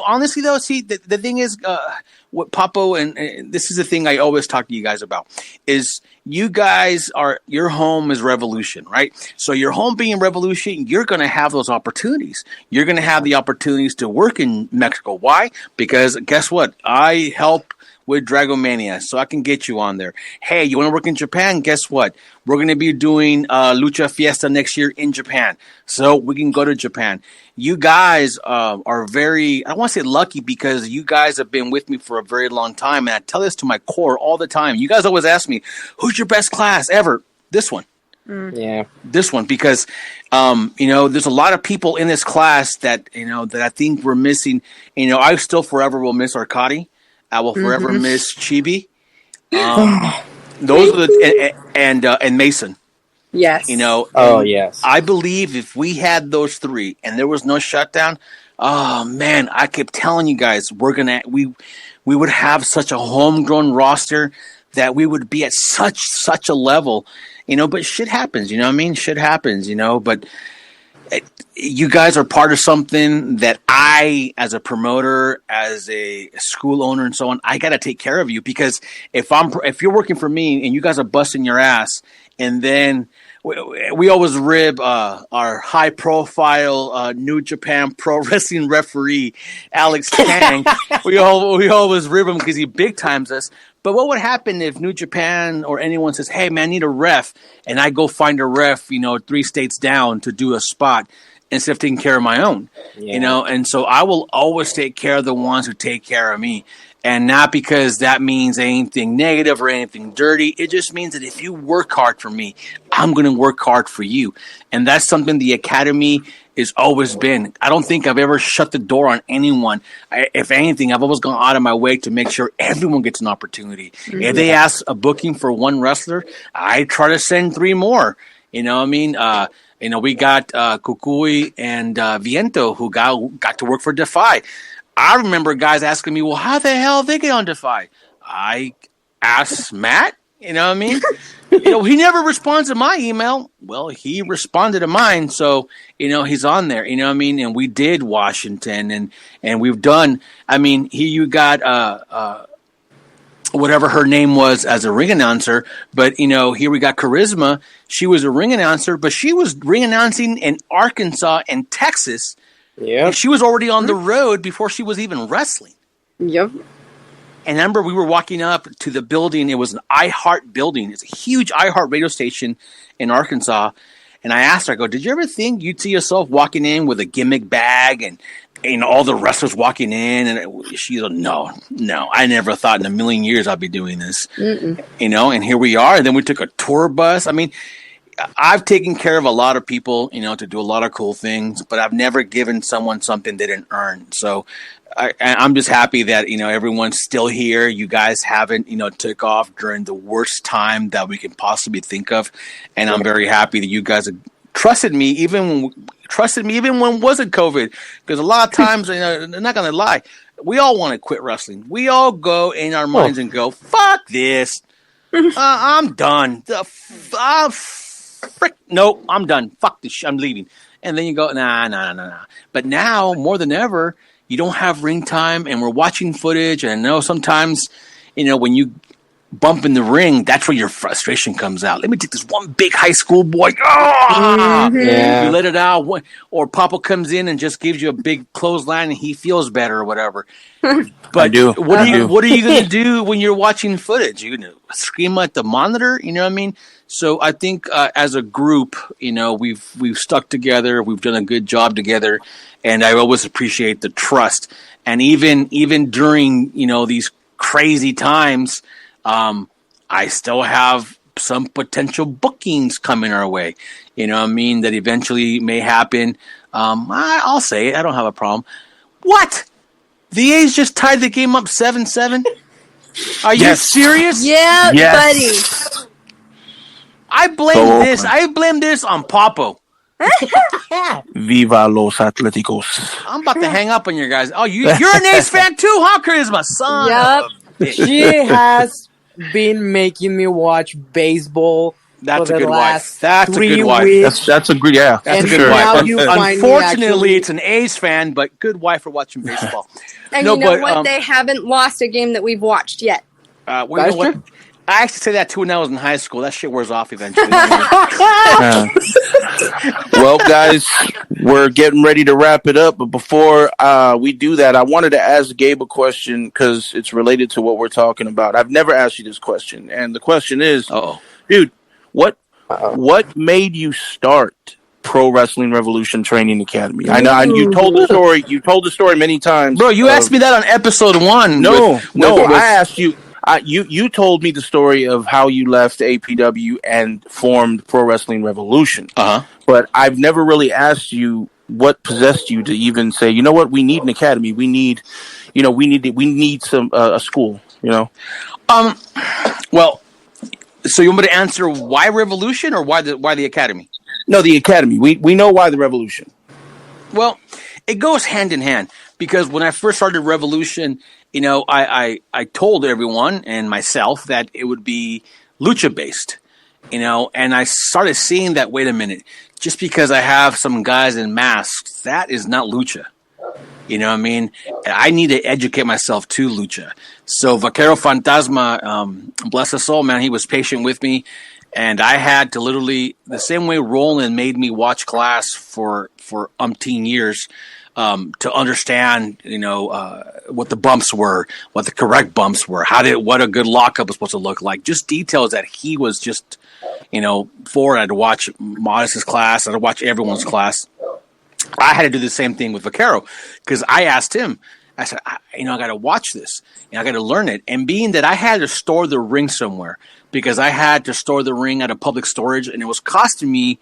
Honestly though, see, the thing is, what Papo and this is the thing I always talk to you guys about is you guys your home is Revolution, right? So your home being Revolution, you're going to have those opportunities. You're going to have the opportunities to work in Mexico. Why? Because guess what? I help with Dragomania, so I can get you on there. Hey, you want to work in Japan? Guess what? We're going to be doing Lucha Fiesta next year in Japan, so we can go to Japan. You guys are very, I don't want to say lucky because you guys have been with me for a very long time, and I tell this to my core all the time. You guys always ask me, who's your best class ever? This one. Yeah. This one, because, there's a lot of people in this class that I think we're missing. I still forever will miss Arcadi. I will forever miss Chibi. Those are and Mason. Yes. Yes. I believe if we had those three and there was no shutdown, oh man, I kept telling you guys we would have such a homegrown roster that we would be at such a level, but shit happens, you know what I mean? Shit happens, but you guys are part of something that I, as a promoter, as a school owner and so on, I got to take care of you, because if you're working for me and you guys are busting your ass, and then we always rib our high-profile New Japan Pro Wrestling referee, Alex Kang. we always rib him because he big-times us. But what would happen if New Japan or anyone says, hey, man, I need a ref, and I go find a ref, 3 states down to do a spot instead of taking care of my own, And so I will always take care of the ones who take care of me. And not because that means anything negative or anything dirty. It just means that if you work hard for me, I'm going to work hard for you. And that's something the Academy has always been. I don't think I've ever shut the door on anyone. If anything, I've always gone out of my way to make sure everyone gets an opportunity. Mm-hmm. If they ask a booking for one wrestler, I try to send 3 more. You know what I mean? We got Kukui and Viento who got to work for Defy. I remember guys asking me, well, how the hell they get on Defy? I asked Matt, you know what I mean? He never responds to my email. Well, he responded to mine, so, he's on there, you know what I mean? And we did Washington, and we've done, here you got whatever her name was as a ring announcer, but, here we got Karisma. She was a ring announcer, but she was ring announcing in Arkansas and Texas. Yeah, she was already on the road before she was even wrestling. Yep. And I remember we were walking up to the building. It was an iHeart building. It's a huge iHeart radio station in Arkansas. And I asked her, I go, did you ever think you'd see yourself walking in with a gimmick bag and all the wrestlers walking in? And she goes, no, I never thought in a million years I'd be doing this. Mm-mm. And here we are. And then we took a tour bus. I've taken care of a lot of people, to do a lot of cool things, but I've never given someone something they didn't earn. So I'm just happy that, everyone's still here. You guys haven't, took off during the worst time that we can possibly think of. And I'm very happy that you guys have trusted me, even when it wasn't COVID, because a lot of times, I'm not going to lie, we all want to quit wrestling. We all go in our minds and go, fuck this. I'm done. Nope, I'm done. Fuck this shit. I'm leaving. And then you go, nah. But now, more than ever, you don't have ring time, and we're watching footage. And I know sometimes, when you bump in the ring, that's where your frustration comes out. Let me take this one big high school boy. Yeah. You let it out. Or Papa comes in and just gives you a big clothesline, and he feels better or whatever. But what are you going to do when you're watching footage? You're going to scream at the monitor? You know what I mean? So I think as a group, we've stuck together. We've done a good job together, and I always appreciate the trust. And even during these crazy times, I still have some potential bookings coming our way. That eventually may happen. I'll say it. I don't have a problem. What? The A's just tied the game up 7-7? Are you serious? Yeah, yes. Buddy. I blame this on Papo. Viva los Atléticos. I'm about to hang up on you guys. Oh, you're an A's fan too, huh, Charisma? Son of a bitch. She has been making me watch baseball. That's for a the good last wife. That's a 3 good wife. weeks. That's a good, yeah. That's And a good now wife. you find me Unfortunately, actually- it's an A's fan, but good wife for watching baseball. And No, you know but, what? They haven't lost a game that we've watched yet. Well, you know what? I actually say that too when I was in high school. That shit wears off eventually. Well, guys, we're getting ready to wrap it up. But before we do that, I wanted to ask Gabe a question because it's related to what we're talking about. I've never asked you this question. And the question is, dude, what made you start Pro Wrestling Revolution Training Academy? I know you told the story. You told the story many times. Bro, you asked me that on episode 1. I asked you. You told me the story of how you left APW and formed Pro Wrestling Revolution. But I've never really asked you what possessed you to even say, you know what, we need an academy. We need some a school. Well, so you want me to answer why Revolution or why the academy? No, the academy. We know why the Revolution. Well, it goes hand in hand because when I first started Revolution, I told everyone and myself that it would be lucha based, and I started seeing that, wait a minute, just because I have some guys in masks, that is not lucha. You know what I mean? I need to educate myself to lucha. So Vaquero Fantasma, bless his soul, man, he was patient with me. And I had to literally, the same way Roland made me watch class for umpteen years, to understand, what the bumps were, what the correct bumps were, what a good lockup was supposed to look like. Just details that he was just, for. I had to watch Modest's class. I had to watch everyone's class. I had to do the same thing with Vaquero, because I asked him, I said, I got to watch this and I got to learn it. And being that I had to store the ring somewhere, because I had to store the ring at a public storage, and it was costing me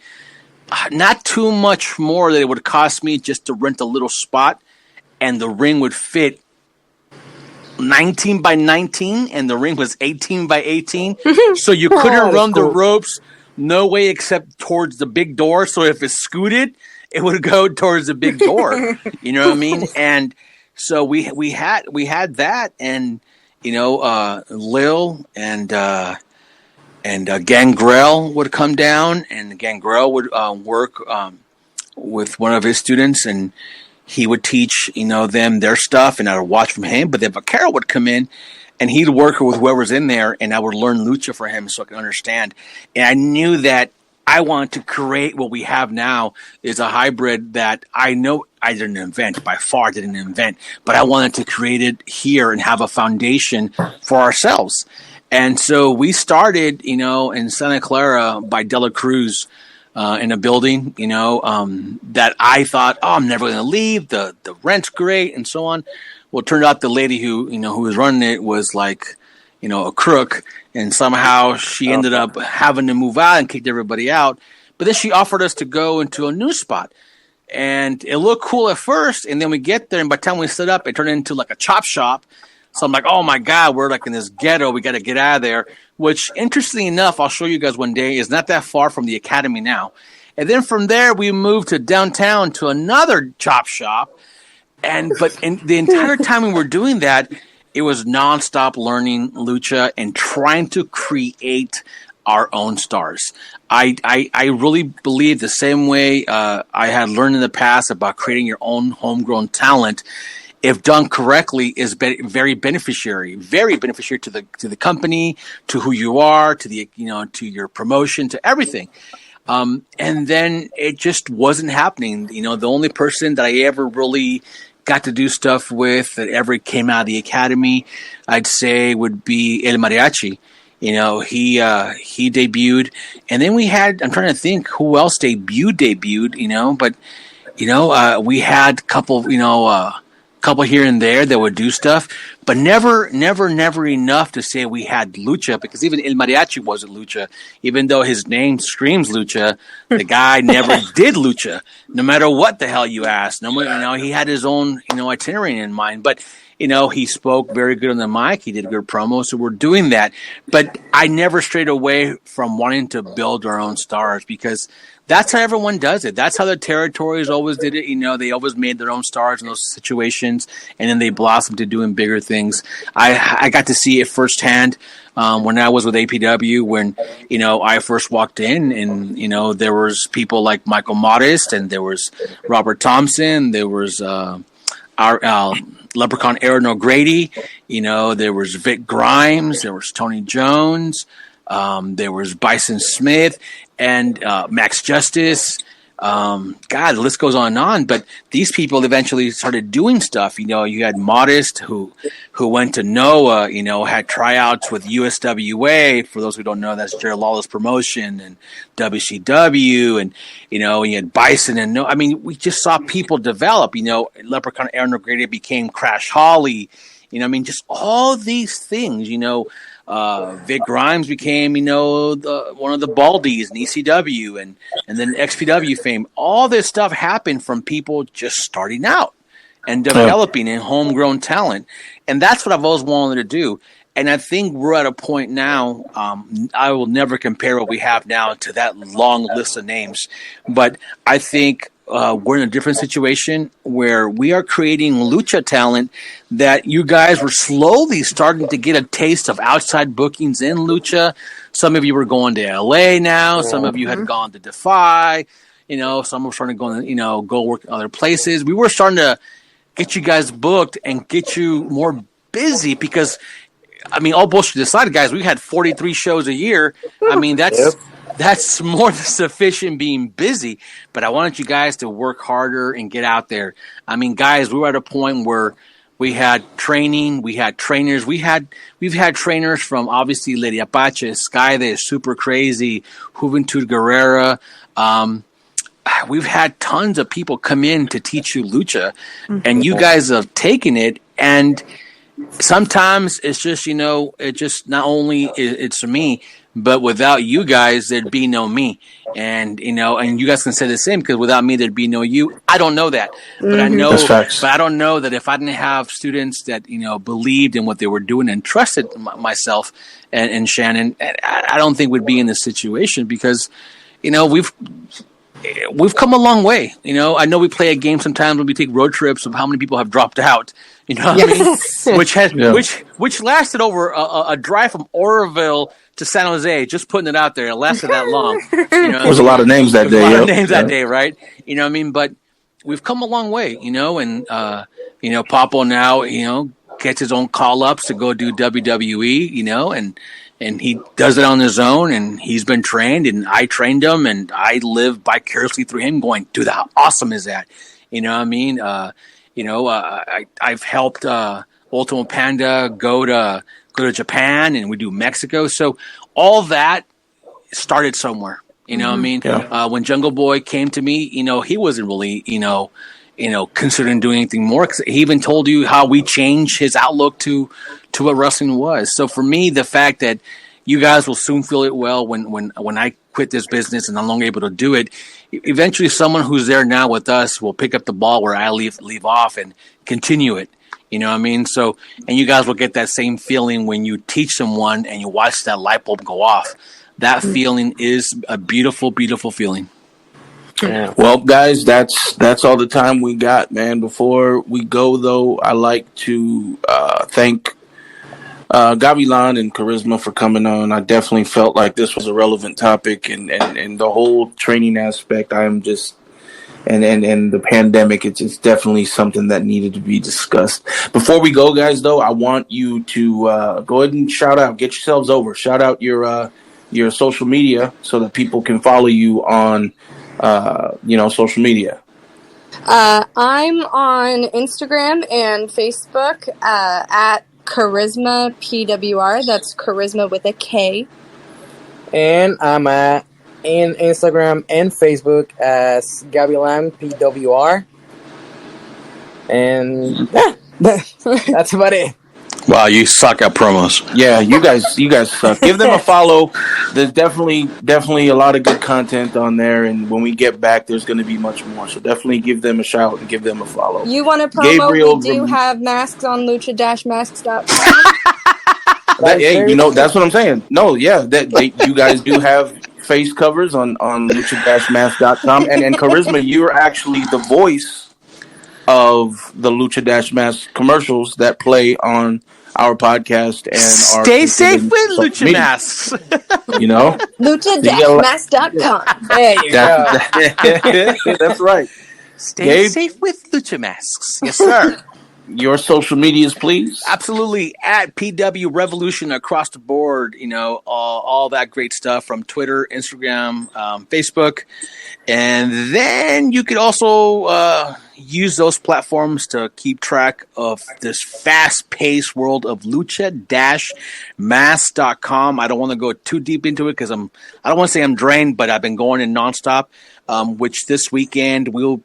not too much more than it would cost me just to rent a little spot, and the ring would fit 19 by 19 and the ring was 18 by 18. So you couldn't run the ropes no way except towards the big door. So if it scooted, it would go towards the big door. You know what I mean? And so we had that, and Lil and Gangrel would come down, and Gangrel would work with one of his students, and he would teach them their stuff, and I would watch from him. But then Vaquero would come in, and he'd work with whoever's in there, and I would learn lucha for him so I could understand. And I knew that I wanted to create what we have now is a hybrid that I know I didn't invent, by far didn't invent, but I wanted to create it here and have a foundation for ourselves. And so we started, in Santa Clara by De La Cruz, in a building, that I thought, I'm never going to leave. The rent's great and so on. Well, it turned out the lady who was running it was like, a crook, and somehow she ended up having to move out and kicked everybody out. But then she offered us to go into a new spot, and it looked cool at first. And then we get there, and by the time we set up, it turned into like a chop shop. So I'm like, oh my God, we're like in this ghetto. We got to get out of there, which interestingly enough, I'll show you guys one day, is not that far from the academy now. And then from there, we moved to downtown to another chop shop. But in the entire time we were doing that, it was nonstop learning lucha and trying to create our own stars. I really believe the same way I had learned in the past about creating your own homegrown talent, if done correctly, is very beneficiary to the company, to who you are, to the to your promotion, to everything. And then it just wasn't happening. The only person that I ever really got to do stuff with that ever came out of the academy, I'd say would be El Mariachi. He debuted, and then we had, I'm trying to think who else debuted, but we had a couple here and there that would do stuff, but never enough to say we had lucha, because even El Mariachi wasn't lucha. Even though his name screams lucha, the guy never did lucha, no matter what the hell you asked. He had his own, itinerary in mind, but he spoke very good on the mic. He did a good promo, so we're doing that. But I never strayed away from wanting to build our own stars, because that's how everyone does it. That's how the territories always did it. They always made their own stars in those situations, and then they blossomed to doing bigger things. I got to see it firsthand when I was with APW, when, I first walked in, and, there was people like Michael Modest, and there was Robert Thompson, there was our Leprechaun Aaron O'Grady, there was Vic Grimes, there was Tony Jones, there was Bison Smith, and Max Justice. God, the list goes on and on. But these people eventually started doing stuff. You had Modest, who went to NOAA, had tryouts with USWA. For those who don't know, that's Jerry Lawless Promotion, and WCW, and you had Bison and we just saw people develop. Leprechaun Aaron O'Grady became Crash Holly. Just all these things. Vic Grimes became, one of the Baldies in ECW, and then XPW fame. All this stuff happened from people just starting out and developing in homegrown talent. And that's what I've always wanted to do. And I think we're at a point now, I will never compare what we have now to that long list of names. But I think we're in a different situation where we are creating lucha talent that you guys were slowly starting to get a taste of outside bookings in lucha. Some of you were going to LA now. Some of you had gone to Defy. Some were starting to go work in other places. We were starting to get you guys booked and get you more busy, because all bullshit aside, guys, we had 43 shows a year. I mean, that's more than sufficient being busy. But I wanted you guys to work harder and get out there. I mean, guys, we were at a point where we had training, we had trainers, we've had trainers from obviously Lady Apache, Sky that is super crazy, Juventud Guerrera. We've had tons of people come in to teach you lucha, and you guys have taken it. And sometimes it's just, it just not only it's me, but without you guys, there'd be no me. And, and you guys can say the same, because without me, there'd be no you. I don't know that, but I know, but I don't know that if I didn't have students that, believed in what they were doing and trusted myself and Shannon, I don't think we'd be in this situation, because, we've come a long way. I know we play a game sometimes when we take road trips of how many people have dropped out. You know what I mean? Which lasted over a drive from Oroville to San Jose. Just putting it out there, it lasted that long. There was a lot of names that day. Right? You know what I mean? But we've come a long way. And Papo now gets his own call ups to go do WWE. And he does it on his own, and he's been trained, and I trained him, and I live vicariously through him going, dude, how awesome is that? You know what I mean? I've helped Ultimo Panda go to Japan, and we do Mexico. So all that started somewhere. You know what I mean? Yeah. When Jungle Boy came to me, he wasn't really, considering doing anything more. 'Cause he even told you how we changed his outlook to what wrestling was. So for me, the fact that you guys will soon feel it well when I quit this business and I'm no longer able to do it, eventually someone who's there now with us will pick up the ball where I leave off and continue it. You know what I mean? So, and you guys will get that same feeling when you teach someone and you watch that light bulb go off. That feeling is a beautiful, beautiful feeling. Yeah. Well, guys, that's all the time we got, man. Before we go, though, I like to thank Gavilan and Karisma for coming on. I definitely felt like this was a relevant topic, and the whole training aspect. I'm just and the pandemic. It's definitely something that needed to be discussed. Before we go, guys, though, I want you to go ahead and get yourselves over, shout out your social media so that people can follow you on social media. I'm on Instagram and Facebook at Karisma PWR. That's Charisma with a K. And I'm in Instagram and Facebook as Gavilan PWR. And that's about it. Wow, you suck at promos. Yeah, you guys suck. Give them a follow. There's definitely a lot of good content on there, and when we get back, there's going to be much more. So definitely give them a shout and give them a follow. You want to promo? Gabriel, we do have masks on lucha-masks.com. That's what I'm saying. No, yeah, you guys do have face covers on lucha-masks.com, and Charisma, you're actually the voice of the Lucha-Mask commercials that play on our podcast and Stay safe with Lucha Masks. Lucha-masks.com. There you go. That's right. Stay safe with Lucha Masks. Yes, sir. Your social medias, please. Absolutely. At PW Revolution across the board, all that great stuff from Twitter, Instagram, Facebook. And then you could also use those platforms to keep track of this fast-paced world of lucha-mask.com. I don't want to go too deep into it because I don't want to say I'm drained, but I've been going in nonstop, which this weekend we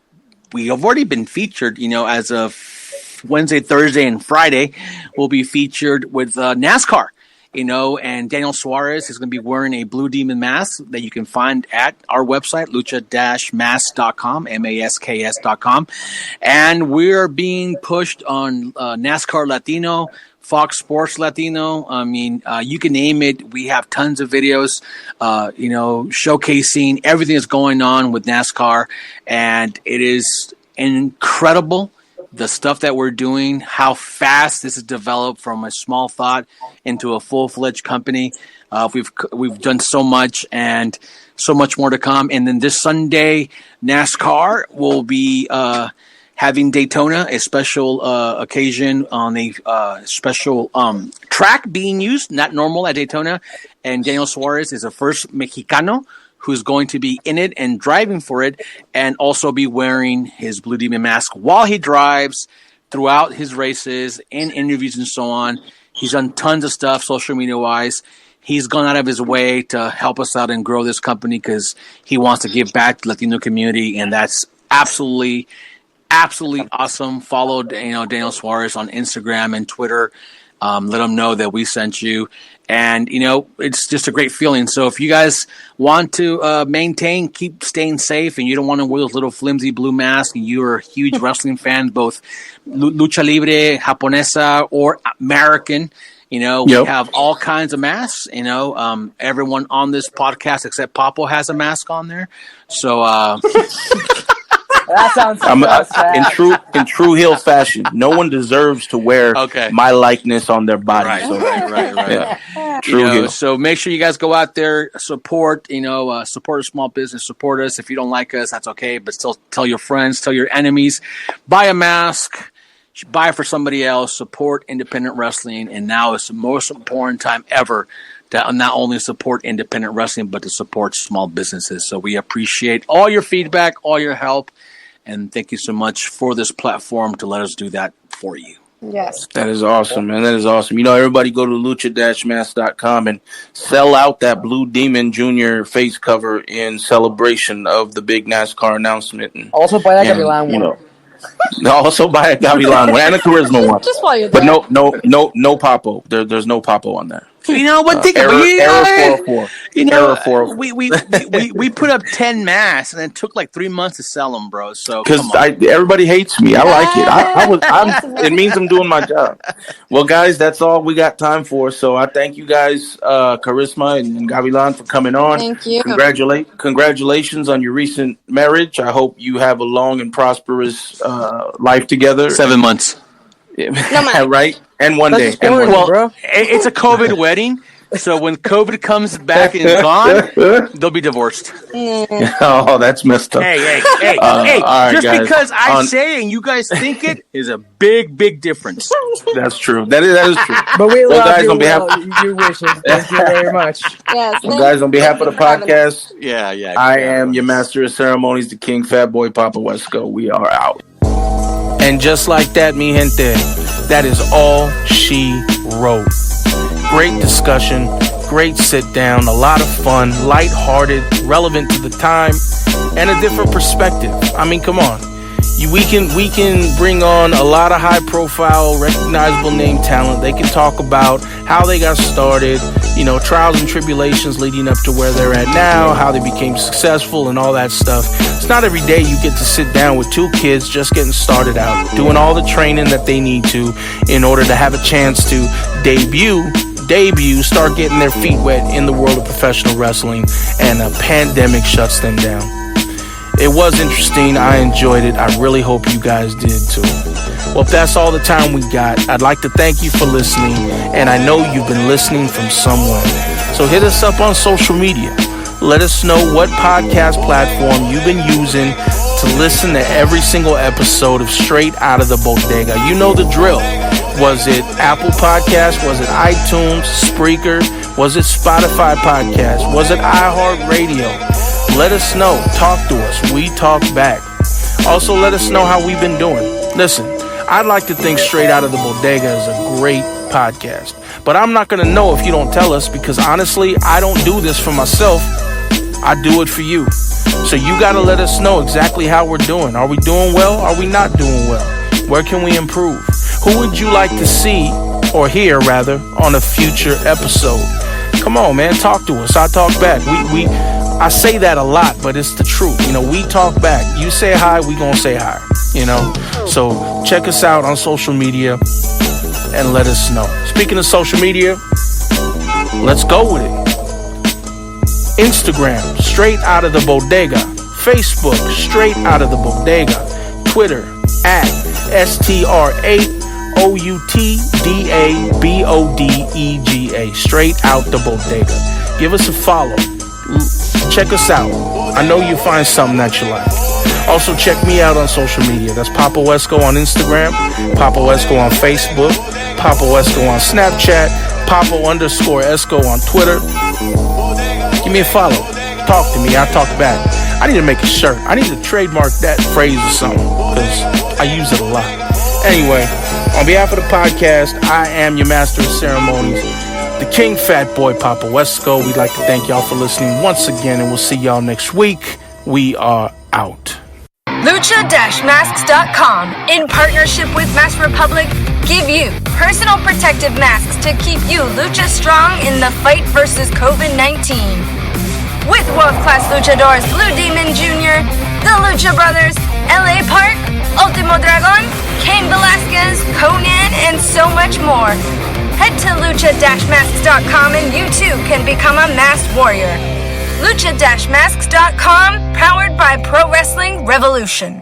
have already been featured, as of Wednesday, Thursday, and Friday. We'll be featured with NASCAR. And Daniel Suarez is going to be wearing a Blue Demon mask that you can find at our website, lucha-masks.com, masks.com. And we're being pushed on NASCAR Latino, Fox Sports Latino. I mean, you can name it. We have tons of videos, showcasing everything that's going on with NASCAR. And it is incredible. The stuff that we're doing, how fast this has developed from a small thought into a full-fledged company. We've done so much and so much more to come. And then this Sunday, NASCAR will be having Daytona, a special occasion on a special track being used, not normal at Daytona. And Daniel Suarez is the first Mexicano who's going to be in it and driving for it, and also be wearing his Blue Demon mask while he drives throughout his races and interviews and so on. He's done tons of stuff social media wise. He's gone out of his way to help us out and grow this company because he wants to give back to the Latino community, and that's absolutely awesome. Follow Daniel Suarez on Instagram and Twitter. Let him know that we sent you. And, it's just a great feeling. So if you guys want to keep staying safe, and you don't want to wear those little flimsy blue masks, and you're a huge wrestling fan, both Lucha Libre, Japonesa, or American, we have all kinds of masks. Everyone on this podcast except Papo has a mask on there. So that sounds in true heel fashion. No one deserves to wear my likeness on their body. Right. Yeah. True heel. So make sure you guys go out there, support a small business, support us. If you don't like us, that's okay, but still tell your friends, tell your enemies, buy a mask, buy it for somebody else, support independent wrestling. And now it's the most important time ever to not only support independent wrestling, but to support small businesses. So we appreciate all your feedback, all your help, and thank you so much for this platform to let us do that for you. Yes. That is awesome, man. That is awesome. Everybody go to lucha-mask.com and sell out that Blue Demon Jr. face cover in celebration of the big NASCAR announcement. And, also buy that Gavilan one. Also buy a Gavilan one and a Charisma one. Just while you're there. But no Papo. There's no Papo on there. What thing? Error 404. Error 404. We put up 10 masks, and it took like 3 months to sell them, bro. So because everybody hates me, I like it. It means I'm doing my job. Well, guys, that's all we got time for. So I thank you guys, Karisma and Gavilan, for coming on. Thank you. Congratulations on your recent marriage. I hope you have a long and prosperous life together. 7 months. Right? And one day. Bro. It's a COVID wedding, so when COVID comes back and is gone, they'll be divorced. Oh, that's messed up. Hey. Right, just guys. Because I say it and you guys think it is a big difference. That's true. That is true. But we love guys, you. on behalf Your wishes. Thank you very much. Yes. Well, guys, on behalf of the podcast, I am your master of ceremonies, the King Fat Boy Papa Wesco. We are out. And just like that, mi gente, that is all she wrote. Great discussion, great sit down, a lot of fun, lighthearted, relevant to the time, and a different perspective. I mean, come on. We can bring on a lot of high profile, recognizable name talent. They can talk about how they got started, trials and tribulations leading up to where they're at now, how they became successful and all that stuff. It's not every day you get to sit down with two kids just getting started out, doing all the training that they need to in order to have a chance to debut, start getting their feet wet in the world of professional wrestling, and a pandemic shuts them down. It was interesting. I enjoyed it. I really hope you guys did too. Well, if that's all the time we got, I'd like to thank you for listening, and I know you've been listening from somewhere. So hit us up on social media. Let us know what podcast platform you've been using to listen to every single episode of Straight Out of the Bodega. You know the drill. Was it Apple Podcast? Was it iTunes, Spreaker? Was it Spotify Podcast? Was it iHeartRadio? Let us know. Talk to us. We talk back. Also, let us know how we've been doing. Listen, I'd like to think Straight Out of the Bodega is a great podcast, but I'm not going to know if you don't tell us, because honestly, I don't do this for myself. I do it for you. So you got to let us know exactly how we're doing. Are we doing well? Are we not doing well? Where can we improve? Who would you like to see, or hear rather, on a future episode? Come on, man, talk to us. I talk back. I say that a lot, but it's the truth. We talk back. You say hi, we gonna say hi. So check us out on social media and let us know. Speaking of social media, let's go with it. Instagram, Straight Out of the Bodega. Facebook, Straight Out of the Bodega. Twitter, at STRAOUTDABODEGA. Straight Out the Bodega. Give us a follow. Check us out. I know you find something that you like. Also, check me out on social media. That's Papa Wesco on Instagram, Papa Wesco on Facebook, Papa Esco on Snapchat, Papa_Esco on Twitter. Give me a follow. Talk to me. I'll talk back. I need to make a shirt. I need to trademark that phrase or something because I use it a lot. Anyway, on behalf of the podcast, I am your master of ceremonies, the King Fat Boy Papa Esco. We'd like to thank y'all for listening once again, and we'll see y'all next week. We are out. Lucha-masks.com, in partnership with Mask Republic, give you personal protective masks to keep you lucha strong in the fight versus COVID-19. With world-class luchadors Blue Demon Jr., the Lucha Brothers, LA Park, Ultimo Dragon, Cain Velasquez, Conan, and so much more. Head to lucha-masks.com and you too can become a masked warrior. Lucha-masks.com, powered by Pro Wrestling Revolution.